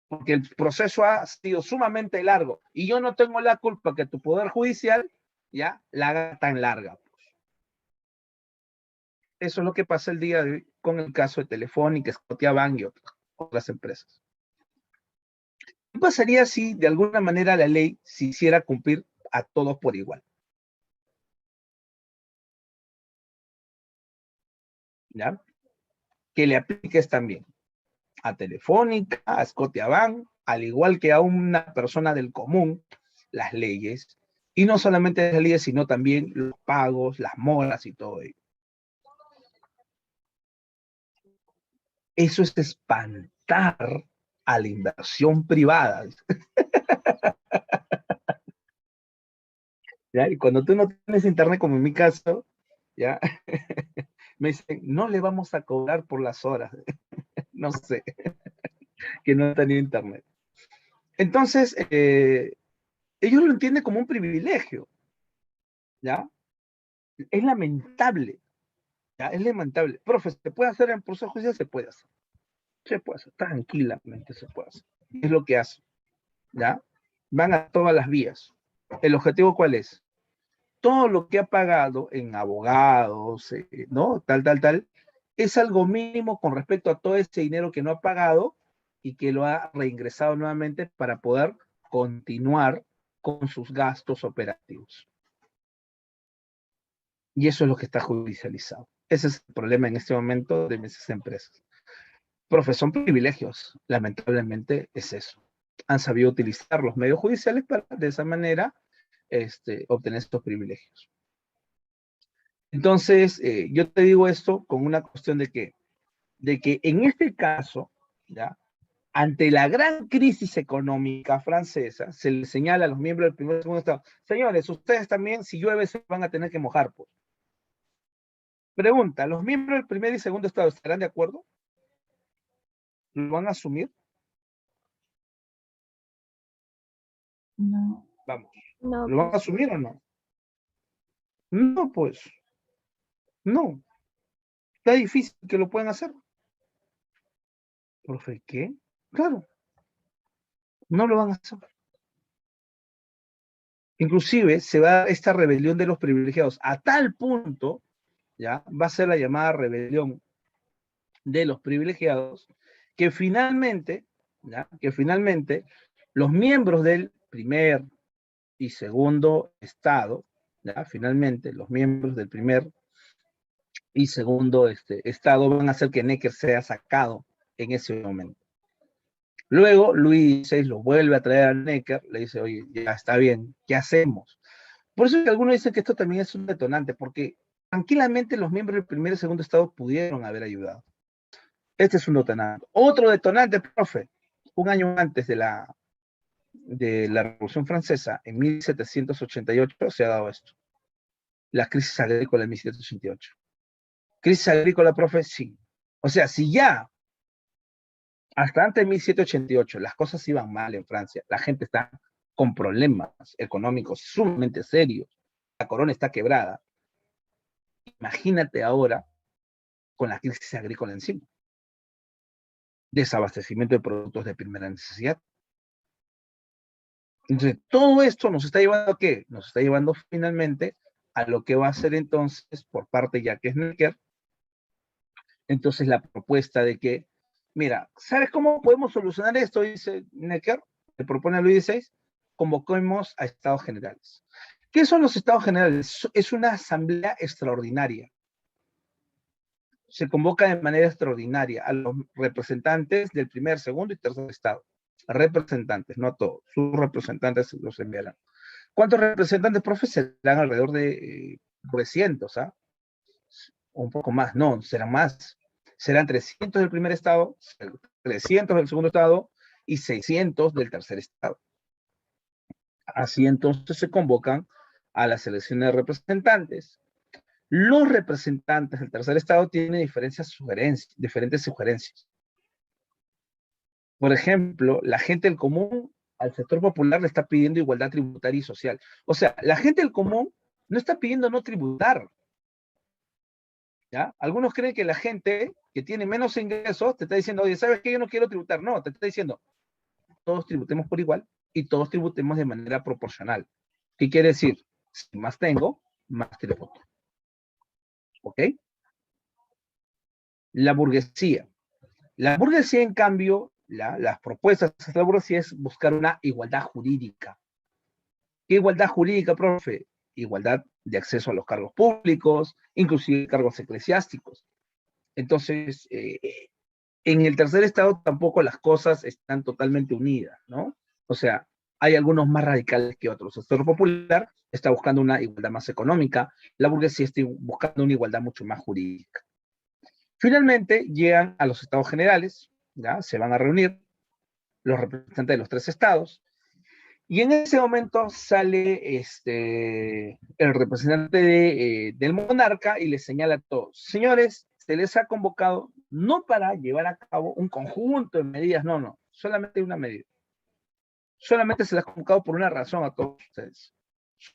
Porque el proceso ha sido sumamente largo y yo no tengo la culpa que tu poder judicial ya la haga tan larga. Eso es lo que pasa el día de hoy con el caso de Telefónica, Scotiabank y otras empresas. ¿Qué pasaría si de alguna manera la ley se hiciera cumplir a todos por igual? ¿Ya? Que le apliques también a Telefónica, a Scotiabank, al igual que a una persona del común, las leyes, y no solamente las leyes, sino también los pagos, las moras y todo ello. Eso es espantar a la inversión privada. ¿Ya? Y cuando tú no tienes internet, como en mi caso, ¿ya? Me dicen, no le vamos a cobrar por las horas. No sé, que no tenía internet. Entonces, ellos lo entienden como un privilegio, ¿ya? Es lamentable, ¿ya? Es lamentable. Profe, ¿se puede hacer en proceso judicial? Se puede hacer. Se puede hacer, tranquilamente se puede hacer. Es lo que hacen, ¿ya? Van a todas las vías. ¿El objetivo cuál es? Todo lo que ha pagado en abogados, ¿no? Tal, es algo mínimo con respecto a todo ese dinero que no ha pagado y que lo ha reingresado nuevamente para poder continuar con sus gastos operativos. Y eso es lo que está judicializado. Ese es el problema en este momento de esas empresas. Profe, son privilegios. Lamentablemente es eso. Han sabido utilizar los medios judiciales para de esa manera obtener estos privilegios. Entonces, yo te digo esto con una cuestión de que en este caso, ¿ya? Ante la gran crisis económica francesa, se le señala a los miembros del primer y segundo estado, señores, ustedes también, si llueve, se van a tener que mojar, pues. Pregunta, ¿los miembros del primer y segundo estado estarán de acuerdo? ¿Lo van a asumir? No. Vamos, No, ¿lo van a pues, asumir o no? No, pues, no. Está difícil que lo puedan hacer. Profe, ¿qué? Claro, no lo van a hacer. Inclusive se va a dar esta rebelión de los privilegiados a tal punto, ya, va a ser la llamada rebelión de los privilegiados, que finalmente, ¿ya? Que finalmente los miembros del primer y segundo estado, ¿ya? Finalmente los miembros del primer y segundo estado van a hacer que Necker sea sacado en ese momento. Luego, Luis XVI lo vuelve a traer a Necker, le dice, oye, ya está bien, ¿qué hacemos? Por eso es que algunos dicen que esto también es un detonante, porque tranquilamente los miembros del primer y segundo estado pudieron haber ayudado. Este es un detonante. Otro detonante, profe, un año antes de la Revolución Francesa, en 1788, se ha dado esto. La crisis agrícola en 1788. ¿Crisis agrícola, profe? Sí. O sea, si ya hasta antes de 1788 las cosas iban mal en Francia, la gente está con problemas económicos sumamente serios, la corona está quebrada, imagínate ahora con la crisis agrícola encima. Desabastecimiento de productos de primera necesidad. Entonces, todo esto nos está llevando ¿a qué? Nos está llevando finalmente a lo que va a ser entonces, por parte de Jacques Necker, entonces la propuesta de que, mira, ¿sabes cómo podemos solucionar esto? Dice Necker, le propone a Luis XVI, convoquemos a estados generales. ¿Qué son los estados generales? Es una asamblea extraordinaria. Se convoca de manera extraordinaria a los representantes del primer, segundo y tercer estado. Representantes, no a todos, sus representantes los enviarán. ¿Cuántos representantes, profe? Serán alrededor de 300, ¿ah? Un poco más, no, serán más. Serán 300 del primer estado, 300 del segundo estado y 600 del tercer estado. Así entonces se convocan a las elecciones de representantes. Los representantes del tercer estado tienen diferentes sugerencias. Por ejemplo, la gente del común al sector popular le está pidiendo igualdad tributaria y social. O sea, la gente del común no está pidiendo no tributar. ¿Ya? Algunos creen que la gente que tiene menos ingresos te está diciendo, oye, ¿sabes qué? Yo no quiero tributar. No, te está diciendo, todos tributemos por igual y todos tributemos de manera proporcional. ¿Qué quiere decir? Si más tengo, más tributo. ¿Ok? La burguesía. La burguesía, en cambio, las propuestas de la burguesía es buscar una igualdad jurídica. ¿Qué igualdad jurídica, profe? Igualdad de acceso a los cargos públicos, inclusive cargos eclesiásticos. Entonces, en el tercer estado tampoco las cosas están totalmente unidas, ¿no? O sea, hay algunos más radicales que otros. El sector popular está buscando una igualdad más económica, la burguesía está buscando una igualdad mucho más jurídica. Finalmente llegan a los estados generales, ¿ya? Se van a reunir los representantes de los tres estados, y en ese momento sale el representante del monarca y les señala a todos, señores, se les ha convocado no para llevar a cabo un conjunto de medidas, no, solamente una medida. Solamente se les ha convocado por una razón a todos ustedes,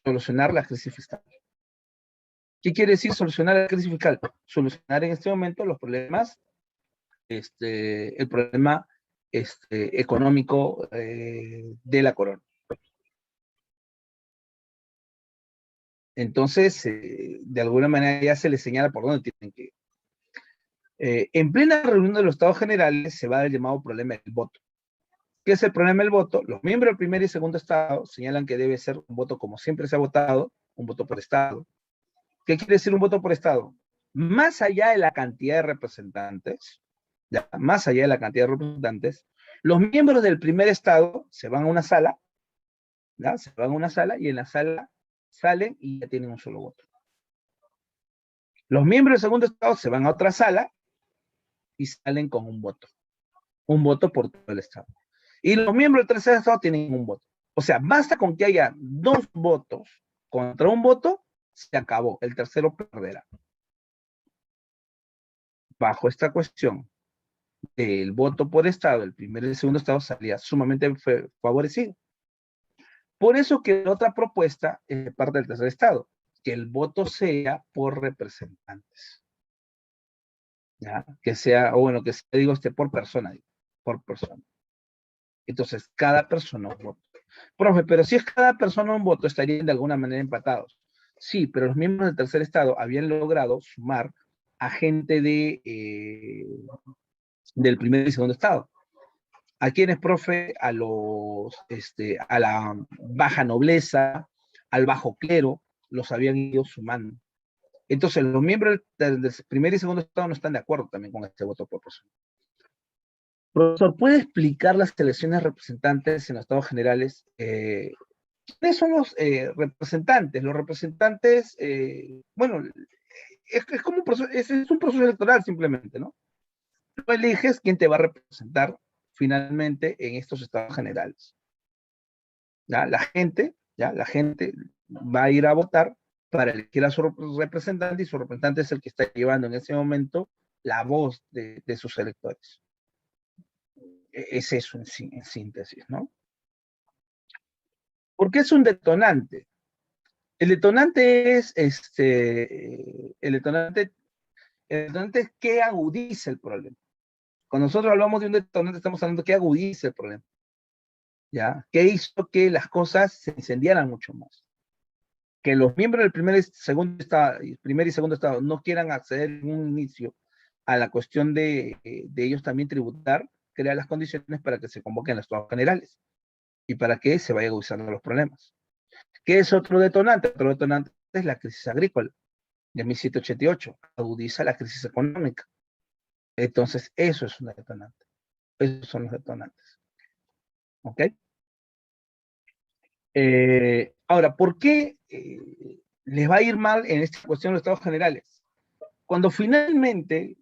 solucionar la crisis fiscal. ¿Qué quiere decir solucionar la crisis fiscal? Solucionar en este momento los problemas, el problema económico de la corona. Entonces, de alguna manera ya se les señala por dónde tienen que ir. En plena reunión de los estados generales se va a dar el llamado problema del voto. ¿Qué es el problema del voto? Los miembros del primer y segundo estado señalan que debe ser un voto como siempre se ha votado, un voto por estado. ¿Qué quiere decir un voto por estado? Más allá de la cantidad de representantes, ya, más allá de la cantidad de representantes, los miembros del primer estado se van a una sala, ¿ya? Se van a una sala y en la sala salen y ya tienen un solo voto. Los miembros del segundo estado se van a otra sala y salen con un voto por todo el estado. Y los miembros del tercer estado tienen un voto. O sea, basta con que haya 2 votos contra un voto, se acabó, el tercero perderá. Bajo esta cuestión, el voto por estado, el primer y el segundo estado salía sumamente favorecido. Por eso que otra propuesta es parte del tercer estado, que el voto sea por representantes. ¿Ya? Que sea, o bueno, que sea, digo, por persona, por persona. Entonces, cada persona un voto. Profe, pero si es cada persona un voto, estarían de alguna manera empatados. Sí, pero los miembros del tercer estado habían logrado sumar a gente del primer y segundo estado. ¿A quiénes, profe? A la baja nobleza, al bajo clero, los habían ido sumando. Entonces, los miembros del primer y segundo estado no están de acuerdo también con este voto por persona. Profesor, ¿puede explicar las elecciones representantes en los estados generales? ¿Quiénes son los representantes? Los representantes, bueno, es como un proceso, es un proceso electoral simplemente, ¿no? Tú eliges quién te va a representar finalmente en estos estados generales. ¿Ya? La gente va a ir a votar para elegir a su representante y su representante es el que está llevando en ese momento la voz de sus electores. Es eso en síntesis, ¿no? ¿Por qué es un detonante? El detonante es, el detonante es que agudiza el problema. Cuando nosotros hablamos de un detonante, estamos hablando de que agudiza el problema. ¿Ya? ¿Qué hizo que las cosas se incendiaran mucho más? Que los miembros del primer y segundo estado no quieran acceder en un inicio a la cuestión de ellos también tributar, crea las condiciones para que se convoquen los estados generales y para que se vayan agudizando los problemas. ¿Qué es otro detonante? Otro detonante es la crisis agrícola de 1788, agudiza la crisis económica. Entonces, eso es un detonante. Esos son los detonantes. ¿Ok? Ahora, ¿por qué les va a ir mal en esta cuestión de los estados generales? Cuando finalmente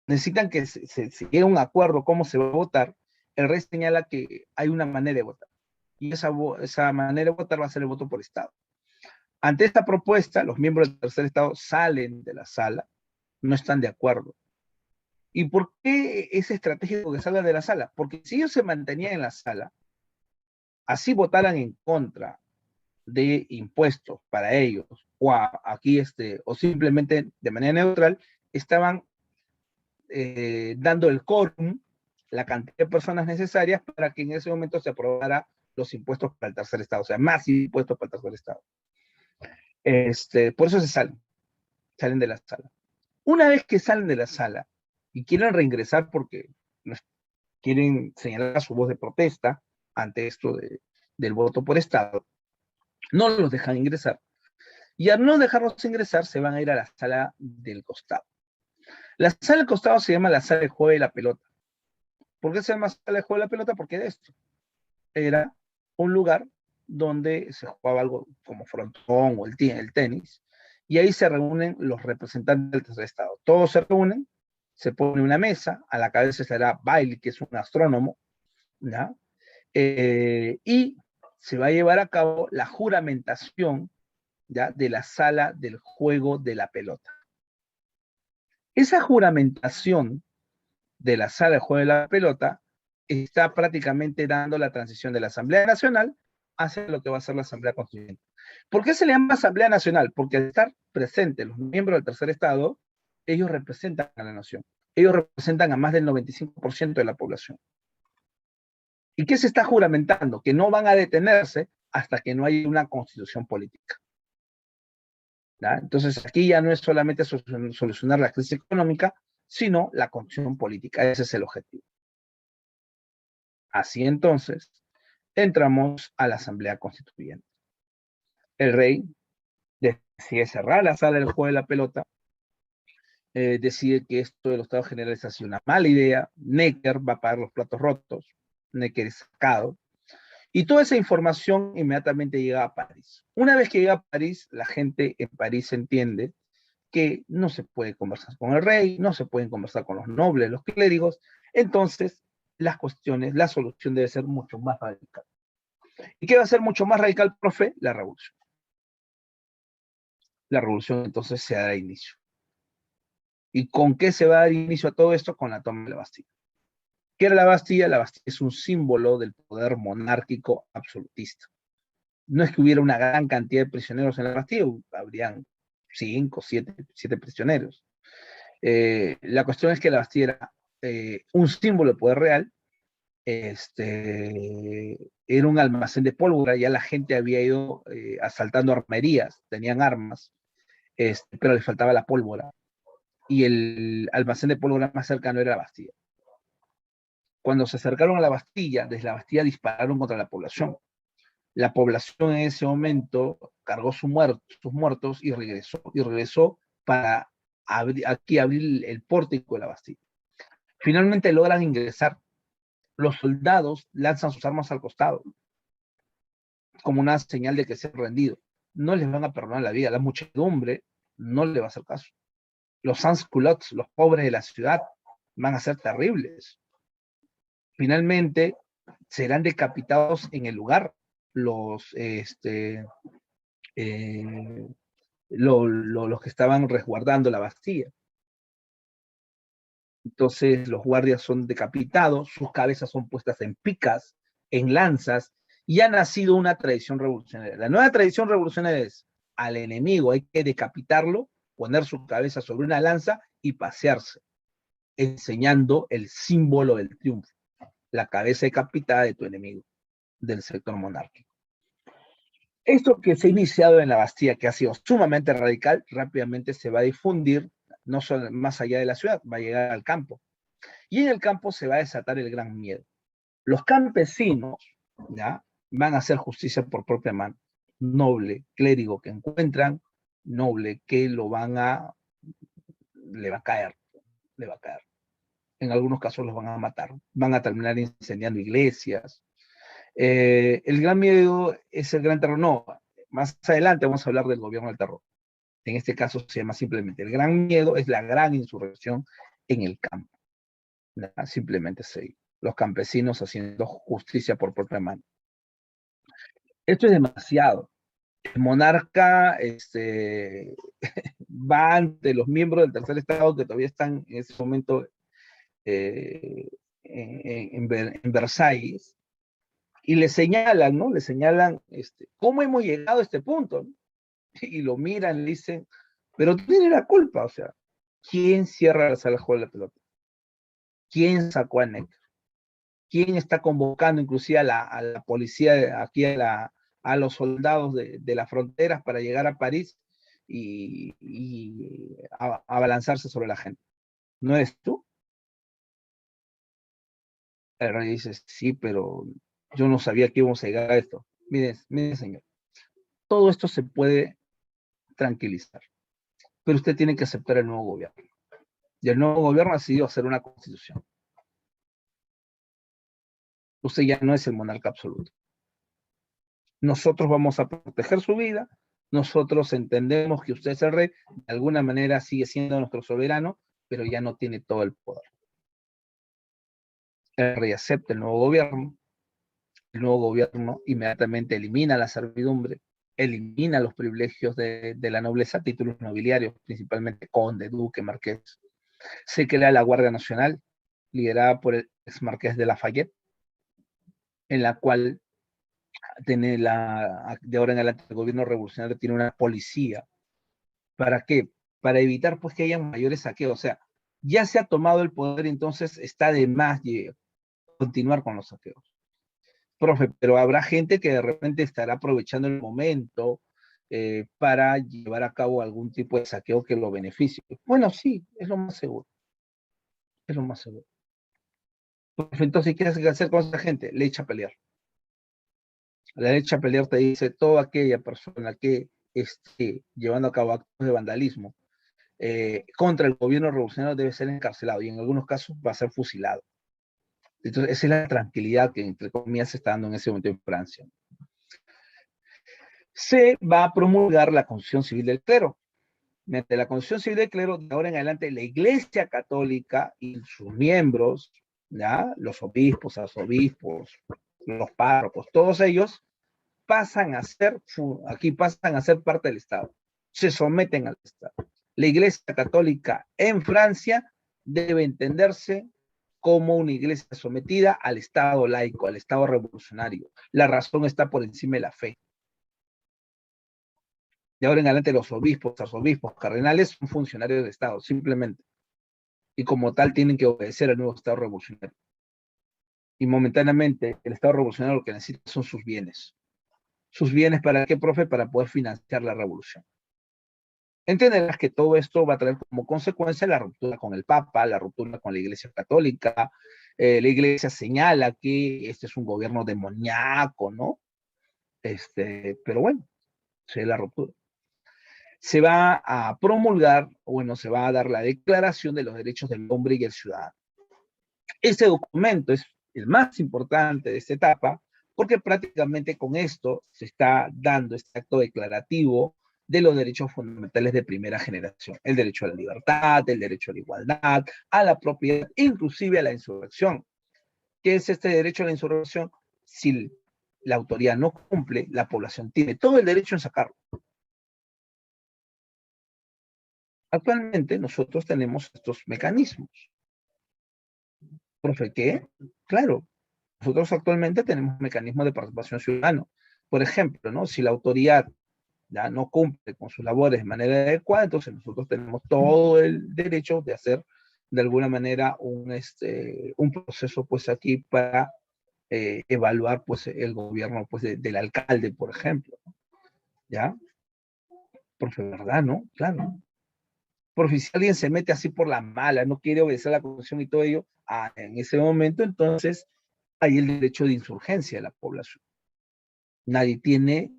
necesitan que se llegue a un acuerdo cómo se va a votar, el rey señala que hay una manera de votar. Y esa manera de votar va a ser el voto por estado. Ante esta propuesta, los miembros del tercer estado salen de la sala, no están de acuerdo. ¿Y por qué es estratégico que salgan de la sala? Porque si ellos se mantenían en la sala, así votaran en contra de impuestos para ellos, o aquí o simplemente de manera neutral, estaban dando el quórum, la cantidad de personas necesarias para que en ese momento se aprobara los impuestos para el tercer estado, o sea, más impuestos para el tercer estado. Por eso salen de la sala. Una vez que salen de la sala y quieren reingresar porque quieren señalar su voz de protesta ante esto del voto por estado, no los dejan ingresar. Y al no dejarlos ingresar, se van a ir a la sala del costado. La sala del costado se llama la sala de juego de la pelota. ¿Por qué se llama sala de juego de la pelota? Porque de esto era un lugar donde se jugaba algo como frontón o el tenis, y ahí se reúnen los representantes del tercer estado. Todos se reúnen, se pone una mesa, a la cabeza estará Bailey, que es un astrónomo, ¿ya? Y se va a llevar a cabo la juramentación, ¿ya?, de la sala del juego de la pelota. Esa juramentación de la sala del juego de la pelota está prácticamente dando la transición de la Asamblea Nacional hacia lo que va a ser la Asamblea Constituyente. ¿Por qué se le llama Asamblea Nacional? Porque al estar presentes los miembros del tercer estado, ellos representan a la nación. Ellos representan a más del 95% de la población. ¿Y qué se está juramentando? Que no van a detenerse hasta que no haya una constitución política. ¿Ya? Entonces aquí ya no es solamente solucionar la crisis económica, sino la constitución política. Ese es el objetivo. Así entonces, entramos a la Asamblea Constituyente. El rey decide cerrar la sala del juego de la pelota, decide que esto de los estados generales ha sido una mala idea, Necker va a pagar los platos rotos, Necker es sacado, y toda esa información inmediatamente llega a París. Una vez que llega a París, la gente en París entiende que no se puede conversar con el rey, no se pueden conversar con los nobles, los clérigos, entonces la solución debe ser mucho más radical. ¿Y qué va a ser mucho más radical, profe? La revolución. La revolución entonces se dará inicio. ¿Y con qué se va a dar inicio a todo esto? Con la toma de la Bastilla. ¿Qué era la Bastilla? La Bastilla es un símbolo del poder monárquico absolutista. No es que hubiera una gran cantidad de prisioneros en la Bastilla, habrían 5, 7 prisioneros. La cuestión es que la Bastilla era un símbolo de poder real, era un almacén de pólvora, ya la gente había ido asaltando armerías, tenían armas, pero les faltaba la pólvora, y el almacén de pólvora más cercano era la Bastilla. Cuando se acercaron a la Bastilla, desde la Bastilla dispararon contra la población. La población en ese momento cargó sus muertos y regresó para abrir el pórtico de la Bastilla. Finalmente logran ingresar. Los soldados lanzan sus armas al costado, como una señal de que se han rendido. No les van a perdonar la vida. La muchedumbre no le va a hacer caso. Los sans-culottes, los pobres de la ciudad, van a ser terribles. Finalmente, serán decapitados en el lugar los, los que estaban resguardando la Bastilla. Entonces los guardias son decapitados, sus cabezas son puestas en picas, en lanzas, y ha nacido una tradición revolucionaria. La nueva tradición revolucionaria es, al enemigo hay que decapitarlo, poner su cabeza sobre una lanza y pasearse, enseñando el símbolo del triunfo, la cabeza decapitada de tu enemigo, del sector monárquico. Esto que se ha iniciado en la Bastilla, que ha sido sumamente radical, rápidamente se va a difundir, no solo más allá de la ciudad, va a llegar al campo. Y en el campo se va a desatar el gran miedo. Los campesinos, ¿ya?, van a hacer justicia por propia mano. Noble, clérigo que encuentran, noble que le va a caer. En algunos casos los van a matar, van a terminar incendiando iglesias. El gran miedo es el gran terror. No, más adelante vamos a hablar del gobierno del terror. En este caso se llama simplemente el gran miedo, es la gran insurrección en el campo. Simplemente sí, los campesinos haciendo justicia por propia mano. Esto es demasiado. El monarca va ante los miembros del tercer estado que todavía están en ese momento en Versalles, y le señalan, ¿no? Le señalan cómo hemos llegado a este punto, ¿no? Y lo miran, le dicen, pero tú tienes la culpa, o sea, ¿quién cierra la sala de juego de la pelota? ¿Quién sacó a Necker? ¿Quién está convocando inclusive a la policía, aquí a los soldados de las fronteras para llegar a París y abalanzarse sobre la gente? ¿No eres tú? El rey dice, sí, pero yo no sabía que íbamos a llegar a esto. Mire, señor, todo esto se puede tranquilizar, pero usted tiene que aceptar el nuevo gobierno. Y el nuevo gobierno ha decidido hacer una constitución. Usted ya no es el monarca absoluto. Nosotros vamos a proteger su vida, nosotros entendemos que usted es el rey, de alguna manera sigue siendo nuestro soberano, pero ya no tiene todo el poder. El rey acepta el nuevo gobierno inmediatamente elimina la servidumbre, elimina los privilegios de la nobleza, títulos nobiliarios, principalmente conde, duque, marqués. Se crea la Guardia Nacional, liderada por el ex marqués de Lafayette, en la cual de ahora en adelante el gobierno revolucionario tiene una policía. ¿Para qué? Para evitar pues que haya mayores saqueos. O sea, ya se ha tomado el poder, entonces está de más continuar con los saqueos. Profe, pero habrá gente que de repente estará aprovechando el momento para llevar a cabo algún tipo de saqueo que lo beneficie. Bueno, sí, es lo más seguro. Es lo más seguro. Profe, entonces, ¿qué hace que hacer con esa gente? Le echa a pelear. La derecha a pelear te dice toda aquella persona que esté llevando a cabo actos de vandalismo contra el gobierno revolucionario debe ser encarcelado y en algunos casos va a ser fusilado. Entonces, esa es la tranquilidad que, entre comillas, se está dando en ese momento en Francia. Se va a promulgar la Constitución Civil del Clero. Mediante la Constitución Civil del Clero, de ahora en adelante, la Iglesia Católica y sus miembros, ¿ya?, los obispos, arzobispos, los párrocos, todos ellos pasan a ser parte del Estado, se someten al Estado. La Iglesia Católica en Francia debe entenderse como una iglesia sometida al Estado laico, al Estado revolucionario. La razón está por encima de la fe. De ahora en adelante los obispos, arzobispos, cardenales son funcionarios del Estado, simplemente. Y como tal tienen que obedecer al nuevo Estado revolucionario. Y momentáneamente el Estado revolucionario lo que necesita son sus bienes. ¿Sus bienes para qué, profe? Para poder financiar la revolución. Entenderás que todo esto va a traer como consecuencia la ruptura con el Papa, la ruptura con la Iglesia Católica. La Iglesia señala que este es un gobierno demoníaco, ¿no? Pero bueno, se da la ruptura. Se va a promulgar, bueno, se va a dar la Declaración de los Derechos del Hombre y el Ciudadano. Ese documento es el más importante de esta etapa, porque prácticamente con esto se está dando este acto declarativo de los derechos fundamentales de primera generación. El derecho a la libertad, el derecho a la igualdad, a la propiedad, inclusive a la insurrección. ¿Qué es este derecho a la insurrección? Si la autoridad no cumple, la población tiene todo el derecho en sacarlo. Actualmente nosotros tenemos estos mecanismos. ¿Profe qué? Claro, nosotros actualmente tenemos mecanismos de participación ciudadana. Por ejemplo, ¿no? Si la autoridad ya no cumple con sus labores de manera adecuada, entonces nosotros tenemos todo el derecho de hacer de alguna manera un proceso pues aquí para evaluar pues el gobierno pues del alcalde, por ejemplo. ¿Ya? Profe, ¿verdad? ¿No? Claro. Porque si alguien se mete así por la mala, no quiere obedecer la Constitución y todo ello, en ese momento entonces hay el derecho de insurgencia de la población. Nadie tiene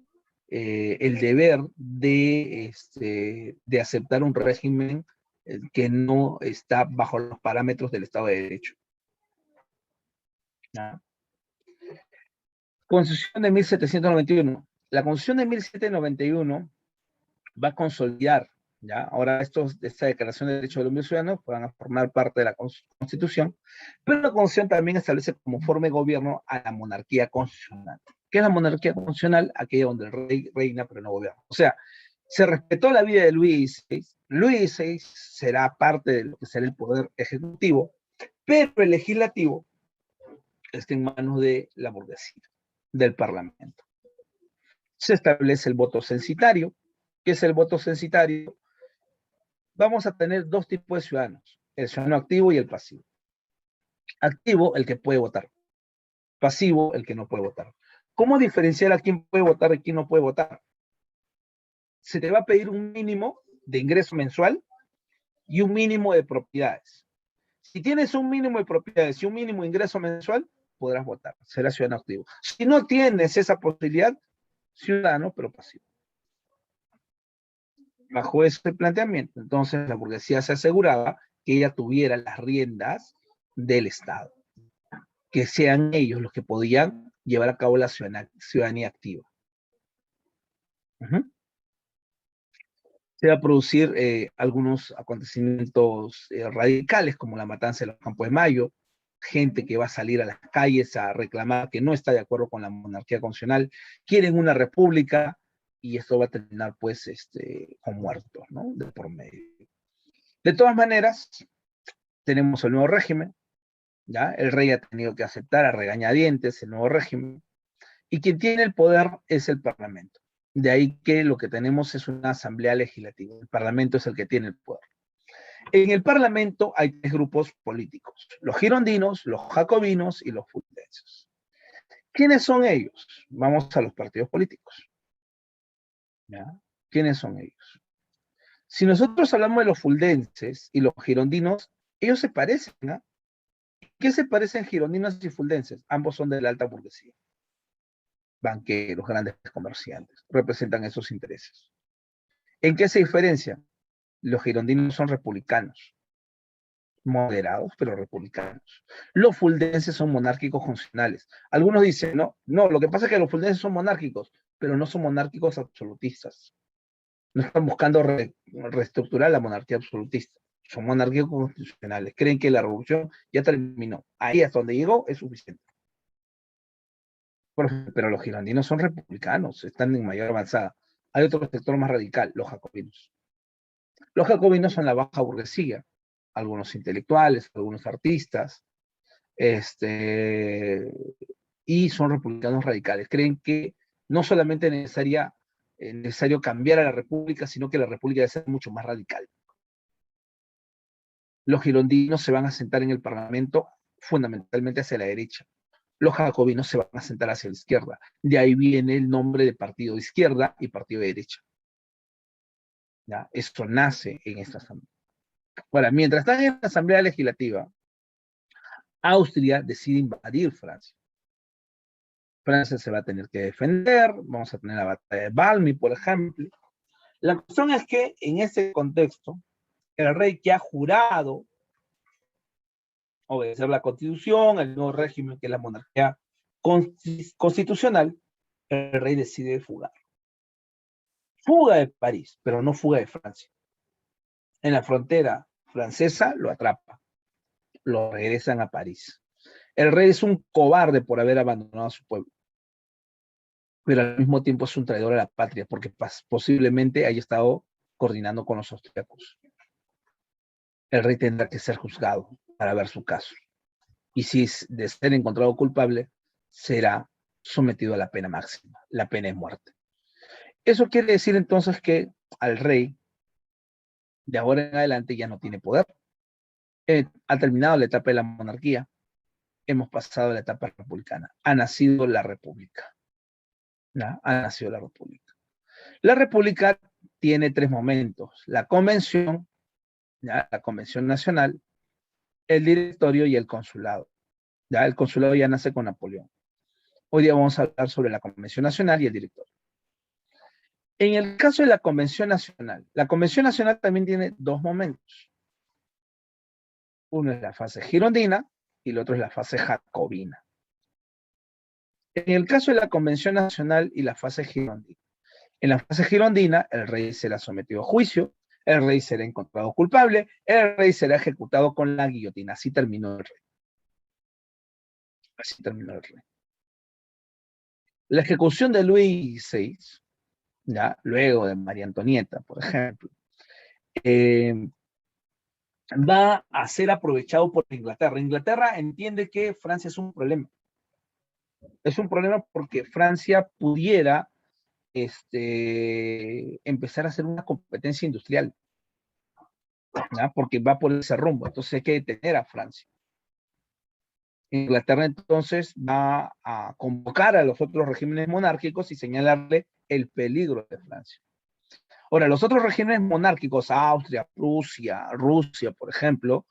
el deber de aceptar un régimen que no está bajo los parámetros del Estado de Derecho. ¿Ya? Constitución de 1791. La Constitución de 1791 va a consolidar, ¿ya? Ahora esta Declaración de Derechos del Hombre y Ciudadano van a formar parte de la Constitución, pero la Constitución también establece como forma de gobierno a la monarquía constitucional. ¿Qué es la monarquía constitucional? Aquella donde el rey reina pero no gobierna. O sea, se respetó la vida de Luis XVI. Luis XVI será parte de lo que será el poder ejecutivo, pero el legislativo está en manos de la burguesía, del parlamento. Se establece el voto censitario. ¿Qué es el voto censitario? Vamos a tener dos tipos de ciudadanos, el ciudadano activo y el pasivo. Activo, el que puede votar. Pasivo, el que no puede votar. ¿Cómo diferenciar a quién puede votar y quién no puede votar? Se te va a pedir un mínimo de ingreso mensual y un mínimo de propiedades. Si tienes un mínimo de propiedades y un mínimo de ingreso mensual, podrás votar, serás ciudadano activo. Si no tienes esa posibilidad, ciudadano pero pasivo. Bajo ese planteamiento, entonces la burguesía se aseguraba que ella tuviera las riendas del Estado, que sean ellos los que podían llevar a cabo la ciudadanía activa. Se va a producir algunos acontecimientos radicales, como la matanza de los Campos de Mayo, gente que va a salir a las calles a reclamar que no está de acuerdo con la monarquía constitucional, quieren una república, y esto va a terminar pues con muertos, ¿no? De por medio. De todas maneras, tenemos el nuevo régimen, ¿ya? El rey ha tenido que aceptar a regañadientes el nuevo régimen, y quien tiene el poder es el parlamento. De ahí que lo que tenemos es una asamblea legislativa. El parlamento es el que tiene el poder. En el parlamento hay tres grupos políticos: los girondinos, los jacobinos y los fuldenses. ¿Quiénes son ellos? Vamos a los partidos políticos. ¿Ya? ¿Quiénes son ellos? Si nosotros hablamos de los fuldenses y los girondinos, ellos se parecen, ¿no? ¿Qué se parecen girondinos y fuldenses? Ambos son de la alta burguesía. Banqueros, grandes comerciantes, representan esos intereses. ¿En qué se diferencia? Los girondinos son republicanos, moderados, pero republicanos. Los fuldenses son monárquicos constitucionales. Algunos dicen, no, lo que pasa es que los fuldenses son monárquicos, pero no son monárquicos absolutistas. No están buscando reestructurar la monarquía absolutista. Son monárquicos constitucionales. Creen que la revolución ya terminó. Ahí hasta donde llegó es suficiente. Pero los girondinos son republicanos, están en mayor avanzada. Hay otro sector más radical, los jacobinos. Los jacobinos son la baja burguesía, algunos intelectuales, algunos artistas, y son republicanos radicales. Creen que no solamente es necesario cambiar a la república, sino que la república debe ser mucho más radical. Los girondinos se van a sentar en el parlamento fundamentalmente hacia la derecha. Los jacobinos se van a sentar hacia la izquierda. De ahí viene el nombre de partido de izquierda y partido de derecha. ¿Ya? Esto nace en esta asamblea. Ahora, mientras están en la asamblea legislativa, Austria decide invadir Francia. Francia se va a tener que defender, vamos a tener la batalla de Valmy, por ejemplo. La cuestión es que en ese contexto, el rey que ha jurado obedecer la Constitución, el nuevo régimen que es la monarquía constitucional, el rey decide fugar. Fuga de París, pero no fuga de Francia. En la frontera francesa lo atrapa, lo regresan a París. El rey es un cobarde por haber abandonado a su pueblo, pero al mismo tiempo es un traidor a la patria, porque posiblemente haya estado coordinando con los austríacos. El rey tendrá que ser juzgado para ver su caso. Y si es de ser encontrado culpable, será sometido a la pena máxima. La pena es muerte. Eso quiere decir entonces que al rey, de ahora en adelante, ya no tiene poder. Ha terminado la etapa de la monarquía. Hemos pasado a la etapa republicana. Ha nacido la república. ¿Ya? Ha nacido la república. La república tiene 3 momentos. La convención, ¿ya? La convención nacional, el directorio y el consulado. ¿Ya? El consulado ya nace con Napoleón. Hoy día vamos a hablar sobre la convención nacional y el directorio. En el caso de la convención nacional también tiene 2 momentos. Uno es la fase girondina y el otro es la fase jacobina. En el caso de la convención nacional y la fase girondina, en la fase girondina el rey será sometido a juicio, el rey será encontrado culpable, el rey será ejecutado con la guillotina. Así terminó el rey. Así terminó el rey. La ejecución de Luis XVI, ¿ya? Luego de María Antonieta, por ejemplo, va a ser aprovechado por Inglaterra. Inglaterra entiende que Francia es un problema. Es un problema porque Francia pudiera empezar a hacer una competencia industrial, ¿no? Porque va por ese rumbo. Entonces hay que detener a Francia. Inglaterra entonces va a convocar a los otros regímenes monárquicos y señalarle el peligro de Francia. Ahora, los otros regímenes monárquicos, Austria, Prusia, Rusia, por ejemplo,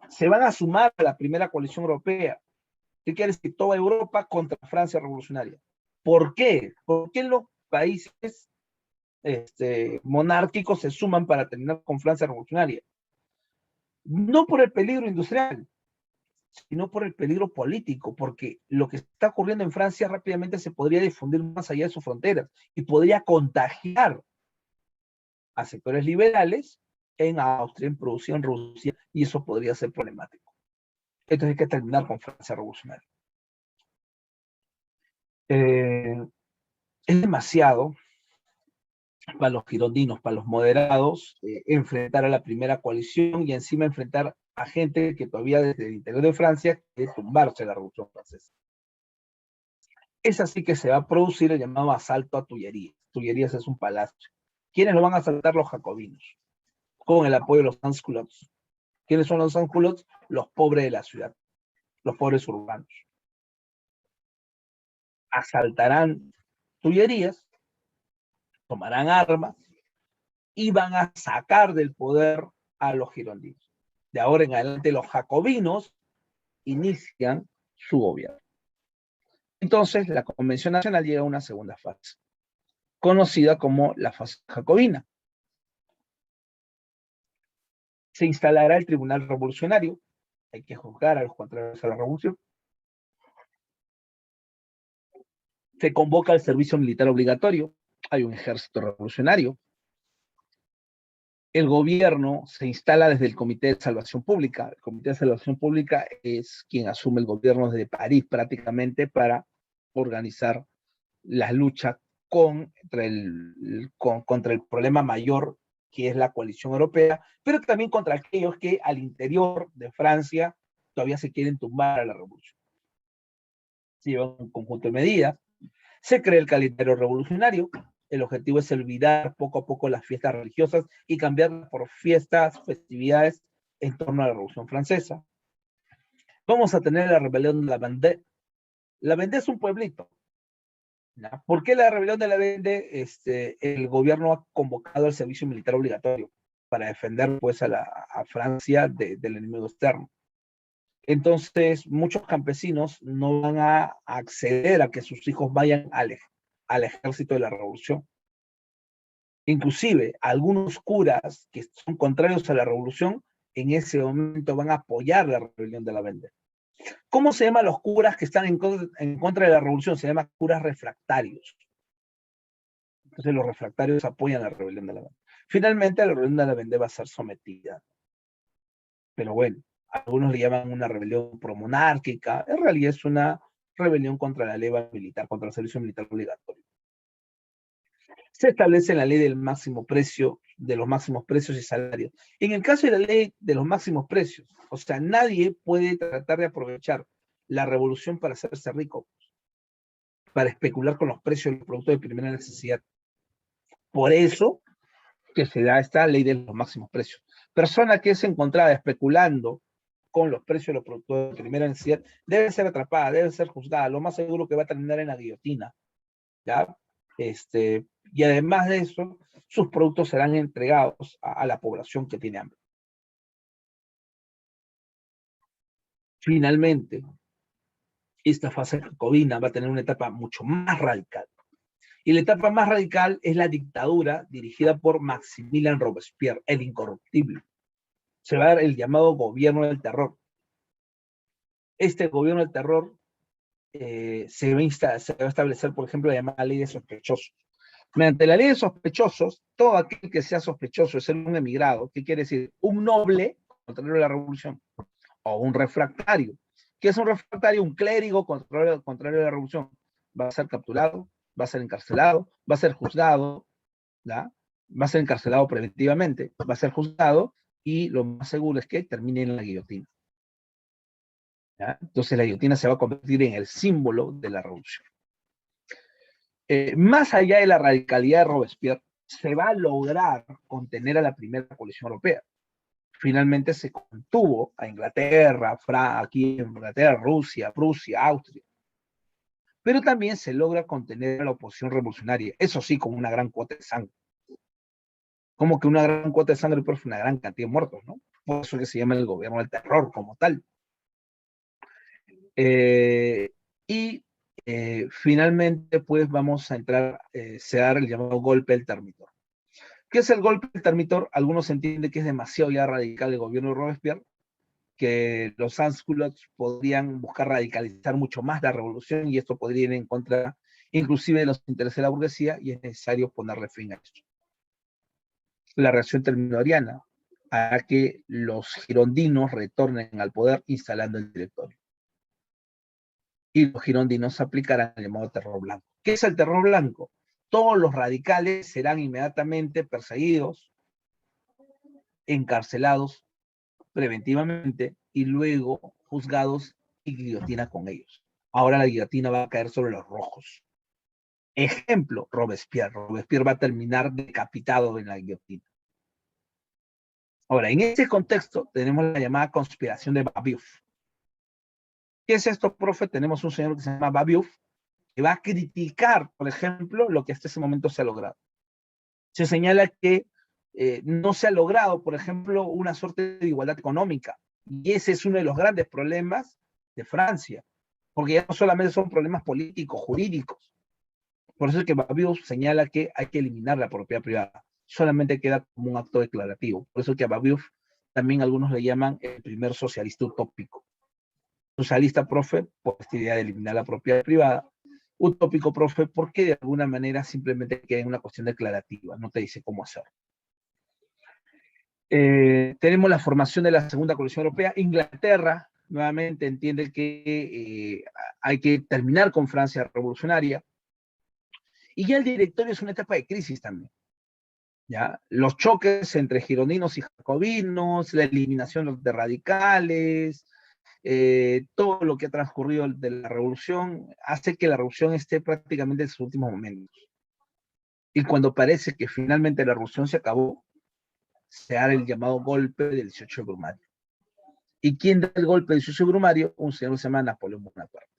se van a sumar a la primera coalición europea. ¿Qué quiere decir? Toda Europa contra Francia revolucionaria. ¿Por qué? ¿Por qué los países monárquicos se suman para terminar con Francia revolucionaria? No por el peligro industrial, sino por el peligro político, porque lo que está ocurriendo en Francia rápidamente se podría difundir más allá de sus fronteras y podría contagiar a sectores liberales en Austria, en Prusia, en Rusia, y eso podría ser problemático. Entonces hay que terminar con Francia revolucionaria. Es demasiado para los girondinos, para los moderados, enfrentar a la primera coalición y encima enfrentar a gente que todavía desde el interior de Francia quiere tumbarse la Revolución Francesa. Es así que se va a producir el llamado asalto a Tullerías. Tullerías es un palacio. ¿Quiénes lo van a asaltar? Los jacobinos, con el apoyo de los sans-culottes. ¿Quiénes son los sans-culottes? Los pobres de la ciudad, los pobres urbanos. Asaltarán Tullerías, tomarán armas y van a sacar del poder a los girondinos. De ahora en adelante los jacobinos inician su gobierno. Entonces la Convención Nacional llega a una segunda fase, conocida como la fase jacobina. Se instalará el Tribunal Revolucionario, hay que juzgar a los contrarios a la revolución. Se convoca al servicio militar obligatorio, hay un ejército revolucionario. El gobierno se instala desde el Comité de Salvación Pública. El Comité de Salvación Pública es quien asume el gobierno desde París prácticamente para organizar la lucha contra el problema mayor que es la coalición europea, pero también contra aquellos que al interior de Francia todavía se quieren tumbar a la revolución. Se lleva un conjunto de medidas, se crea el calendario revolucionario. El objetivo es olvidar poco a poco las fiestas religiosas y cambiarlas por fiestas, festividades en torno a la Revolución Francesa. Vamos a tener la rebelión de la Vendée. La Vendée es un pueblito. ¿Ya? ¿Por qué la rebelión de la Vendée? El gobierno ha convocado al servicio militar obligatorio para defender pues, a Francia del enemigo externo. Entonces, muchos campesinos no van a acceder a que sus hijos vayan al ejército de la revolución. Inclusive, algunos curas que son contrarios a la revolución en ese momento van a apoyar la rebelión de Lavender. ¿Cómo se llaman los curas que están en contra de la revolución? Se llaman curas refractarios. Entonces los refractarios apoyan la rebelión de Lavender. Finalmente la rebelión de Lavender va a ser sometida. Pero bueno, algunos le llaman una rebelión promonárquica. En realidad es una rebelión contra la leva militar, contra el servicio militar obligatorio. Se establece la ley del máximo precio, de los máximos precios y salarios. En el caso de la ley de los máximos precios, o sea, nadie puede tratar de aprovechar la revolución para hacerse rico, para especular con los precios de los productos de primera necesidad. Por eso que se da esta ley de los máximos precios. Persona que es encontrada especulando con los precios de los productos de primera necesidad debe ser atrapada, debe ser juzgada. Lo más seguro que va a terminar en la guillotina, ¿ya? Y además de eso, sus productos serán entregados a la población que tiene hambre. Finalmente, esta fase jacobina va a tener una etapa mucho más radical. Y la etapa más radical es la dictadura dirigida por Maximilien Robespierre, el incorruptible. Se va a dar el llamado gobierno del terror. Este gobierno del terror se va a establecer, por ejemplo, la llamada ley de sospechosos. Mediante la ley de sospechosos, todo aquel que sea sospechoso de ser un emigrado, ¿qué quiere decir? Un noble, contrario a la revolución, o un refractario. ¿Qué es un refractario? Un clérigo contrario a la revolución. Va a ser capturado, va a ser encarcelado, va a ser juzgado, ¿ya? Va a ser encarcelado preventivamente, va a ser juzgado, y lo más seguro es que termine en la guillotina. ¿Ya? Entonces la guillotina se va a convertir en el símbolo de la revolución. Más allá de la radicalidad de Robespierre, se va a lograr contener a la primera coalición europea. Finalmente se contuvo a Inglaterra, aquí en Inglaterra, Rusia, Prusia, Austria. Pero también se logra contener a la oposición revolucionaria, eso sí, con una gran cuota de sangre. Como que una gran cuota de sangre, pero fue una gran cantidad de muertos, ¿no? Por eso que se llama el gobierno del terror como tal. Finalmente, pues vamos a entrar, se da el llamado golpe del Termitor. ¿Qué es el golpe del Termitor? Algunos entienden que es demasiado ya radical el gobierno de Robespierre, que los sans-culottes podrían buscar radicalizar mucho más la revolución y esto podría ir en contra inclusive de los intereses de la burguesía y es necesario ponerle fin a esto. La reacción terminoriana hará que los girondinos retornen al poder instalando el directorio. Y los girondinos aplicarán el llamado terror blanco. ¿Qué es el terror blanco? Todos los radicales serán inmediatamente perseguidos, encarcelados preventivamente y luego juzgados y guillotina con ellos. Ahora la guillotina va a caer sobre los rojos. Ejemplo, Robespierre. Robespierre va a terminar decapitado en la guillotina. Ahora, en este contexto tenemos la llamada conspiración de Babeuf. ¿Qué es esto, profe? Tenemos un señor que se llama Babeuf, que va a criticar, por ejemplo, lo que hasta ese momento se ha logrado. Se señala que no se ha logrado, por ejemplo, una suerte de igualdad económica. Y ese es uno de los grandes problemas de Francia, porque ya no solamente son problemas políticos, jurídicos. Por eso es que Babeuf señala que hay que eliminar la propiedad privada. Solamente queda como un acto declarativo. Por eso es que a Babeuf también algunos le llaman el primer socialista utópico. Socialista, profe, por esta idea de eliminar la propiedad privada. Utópico, profe, porque de alguna manera simplemente queda en una cuestión declarativa, no te dice cómo hacerlo. Tenemos la formación de la segunda coalición europea. Inglaterra nuevamente entiende que hay que terminar con Francia revolucionaria. Y ya el directorio es una etapa de crisis también. ¿Ya? Los choques entre girondinos y jacobinos, la eliminación de radicales, todo lo que ha transcurrido de la revolución hace que la revolución esté prácticamente en sus últimos momentos. Y cuando parece que finalmente la revolución se acabó, se da el llamado golpe del 18 de Brumario. ¿Y quién da el golpe del 18 de Brumario? Un señor que se llama Napoleón Bonaparte.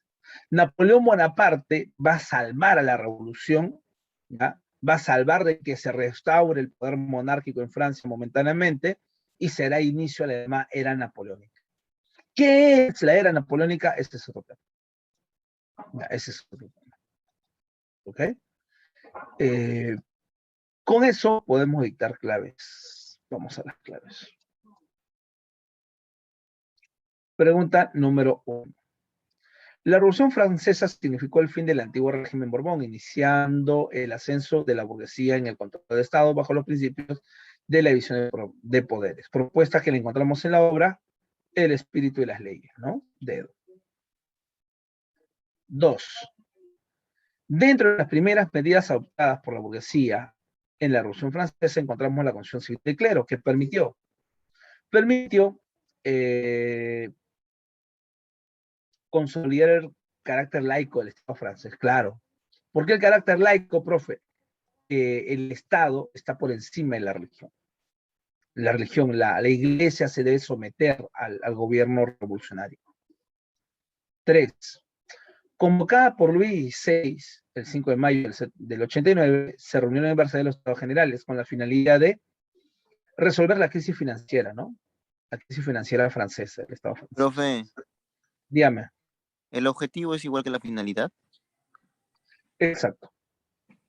Napoleón Bonaparte va a salvar a la revolución, ¿ya? Va a salvar de que se restaure el poder monárquico en Francia momentáneamente y será inicio a la llamada era napoleónica. ¿Qué es la era napoleónica? Este es otro tema. Ya, ese es otro tema. ¿Ok? Con eso podemos dictar claves. Vamos a las claves. Pregunta número 1. La Revolución Francesa significó el fin del antiguo régimen Borbón, iniciando el ascenso de la burguesía en el control del Estado bajo los principios de la división de poderes. Propuesta que le encontramos en la obra El espíritu y las leyes, ¿no? Dedo. 2. Dentro de las primeras medidas adoptadas por la burguesía en la Revolución Francesa encontramos la Constitución Civil del Clero, que permitió consolidar el carácter laico del Estado francés, claro. ¿Por qué el carácter laico, profe? El Estado está por encima de la religión. La iglesia se debe someter al gobierno revolucionario. 3. Convocada por Luis XVI, el 5 de mayo del 89, se reunieron en Versalles los Estados Generales con la finalidad de resolver la crisis financiera, ¿no? La crisis financiera francesa, del Estado francés. Profe, Dígame. ¿el objetivo es igual que la finalidad? Exacto.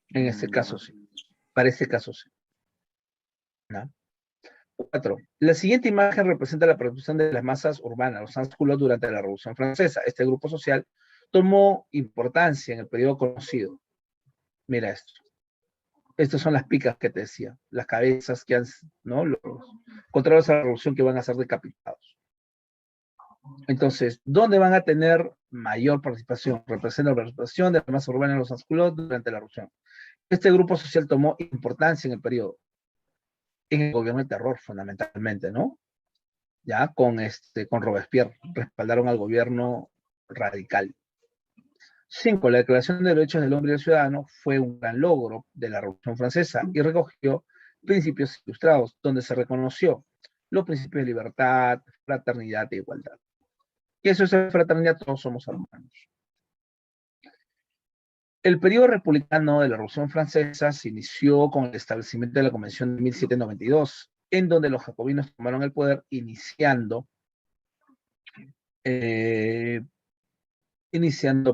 En este caso sí. Para este caso sí. ¿No? 4. La siguiente imagen representa la producción de las masas urbanas, los sans-culottes, durante la Revolución Francesa. Este grupo social tomó importancia en el periodo conocido. Mira esto. Estas son las picas que te decía, las cabezas que han, ¿no? Los contrarios a la revolución que van a ser decapitados. Entonces, ¿dónde van a tener mayor participación? Representa la participación de las masas urbanas, los sans-culottes, durante la revolución. Este grupo social tomó importancia en el periodo, en el gobierno de terror, fundamentalmente, ¿no? Ya con Robespierre, respaldaron al gobierno radical. 5. La Declaración de Derechos del Hombre y del Ciudadano fue un gran logro de la Revolución Francesa y recogió principios ilustrados, donde se reconoció los principios de libertad, fraternidad e igualdad. ¿Qué es eso de fraternidad? Todos somos hermanos. El periodo republicano de la Revolución Francesa se inició con el establecimiento de la Convención de 1792, en donde los jacobinos tomaron el poder, iniciando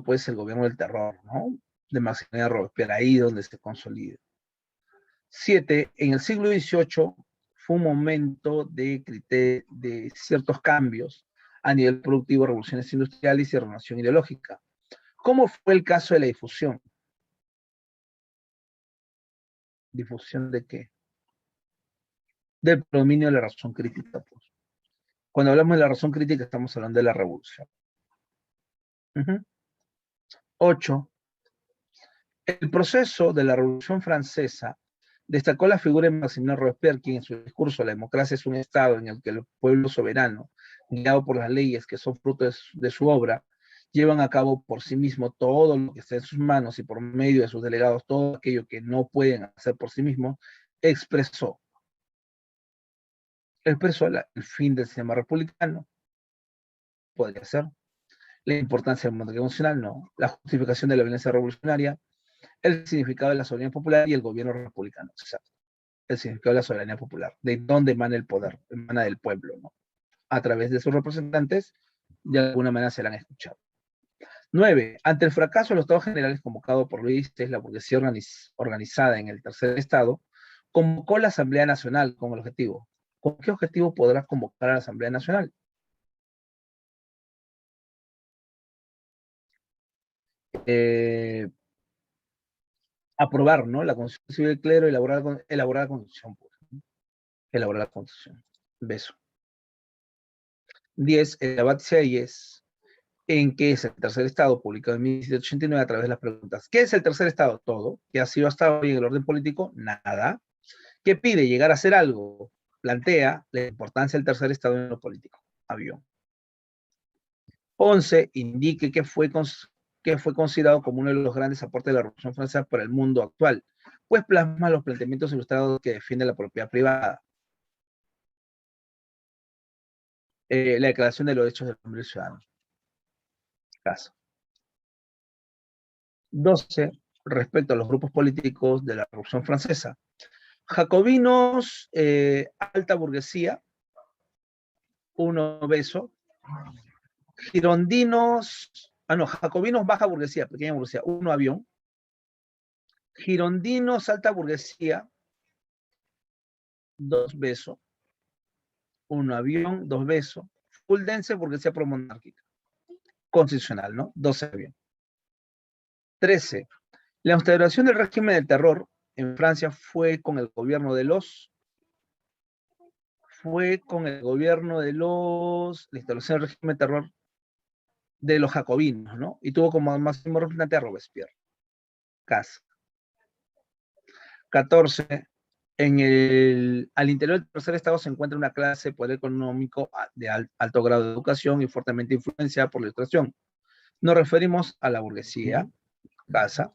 pues el gobierno del terror, ¿no? De Maximilien Robespierre, ahí donde se consolida. 7. En el siglo XVIII fue un momento de ciertos cambios a nivel productivo, revoluciones industriales y renovación ideológica. ¿Cómo fue el caso de la difusión? ¿Difusión de qué? Del predominio de la razón crítica, pues. Cuando hablamos de la razón crítica estamos hablando de la revolución. 8. El proceso de la Revolución Francesa destacó la figura de Maximilien Robespierre, quien en su discurso "La democracia es un Estado en el que el pueblo soberano, guiado por las leyes que son fruto de su obra, llevan a cabo por sí mismo todo lo que está en sus manos y por medio de sus delegados todo aquello que no pueden hacer por sí mismos", expresó el fin del sistema republicano, podría ser, la importancia del monarquía emocional, no, la justificación de la violencia revolucionaria, el significado de la soberanía popular y el gobierno republicano. O sea, el significado de la soberanía popular, de dónde emana el poder, emana del pueblo, ¿no? A través de sus representantes, de alguna manera serán escuchados. 9. Ante el fracaso de los estados generales convocado por Luis XVI, la burguesía organizada en el tercer estado, convocó la Asamblea Nacional con el objetivo. ¿Con qué objetivo podrá convocar a la Asamblea Nacional? Aprobar, ¿no? La Constitución Civil del Clero, elaborar la Constitución. Elaborar la Constitución. Beso. 10. El debate Selles, en que es el tercer estado, publicado en 1789 a través de las preguntas. ¿Qué es el tercer estado? Todo. ¿Qué ha sido hasta hoy en el orden político? Nada. ¿Qué pide? Llegar a hacer algo. Plantea la importancia del tercer estado en lo político. Avión. 11. Indique que fue considerado como uno de los grandes aportes de la Revolución Francesa para el mundo actual, pues plasma los planteamientos ilustrados que defienden la propiedad privada. La Declaración de los Derechos del Hombre y Ciudadano. Caso. 12. Respecto a los grupos políticos de la Revolución Francesa. Jacobinos, alta burguesía, 1 beso. Girondinos, jacobinos, baja burguesía, pequeña burguesía, 1 avión. Girondinos, alta burguesía, 2 besos. 1 avión, 2 besos. fuldense, burguesía promonárquica. Constitucional, ¿no? 12 bien. 13. La instauración del régimen del terror en Francia fue con el gobierno de los... la instalación del régimen de terror de los jacobinos, ¿no? Y tuvo como máximo representante a Robespierre. Casa. 14. Al interior del tercer estado se encuentra una clase de poder económico de alto grado de educación y fuertemente influenciada por la ilustración. Nos referimos a la burguesía, casa.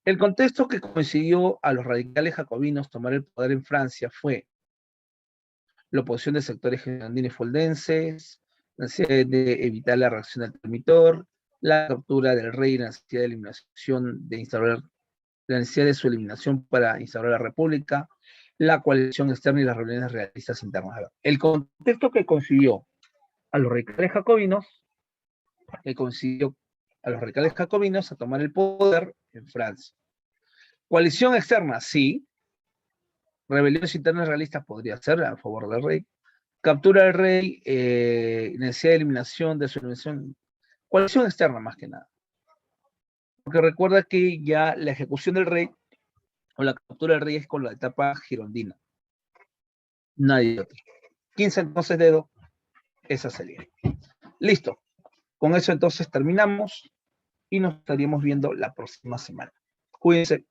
El contexto que consiguió a los radicales jacobinos tomar el poder en Francia fue la oposición de sectores girondinos y fuldenses, la necesidad de evitar la reacción del termitor, la captura del rey y la necesidad de su eliminación para instaurar la república, la coalición externa y las rebeliones realistas internas. El contexto que consiguió a los radicales jacobinos, a tomar el poder en Francia. Coalición externa, sí. Rebeliones internas realistas podría ser a favor del rey. Captura del rey, necesidad de eliminación de su eliminación. Coalición externa más que nada. Porque recuerda que ya la ejecución del rey o la captura del rey es con la etapa girondina. Nadie otro. 15 entonces dedo, esa sería. Listo. Con eso entonces terminamos y nos estaríamos viendo la próxima semana. Cuídense.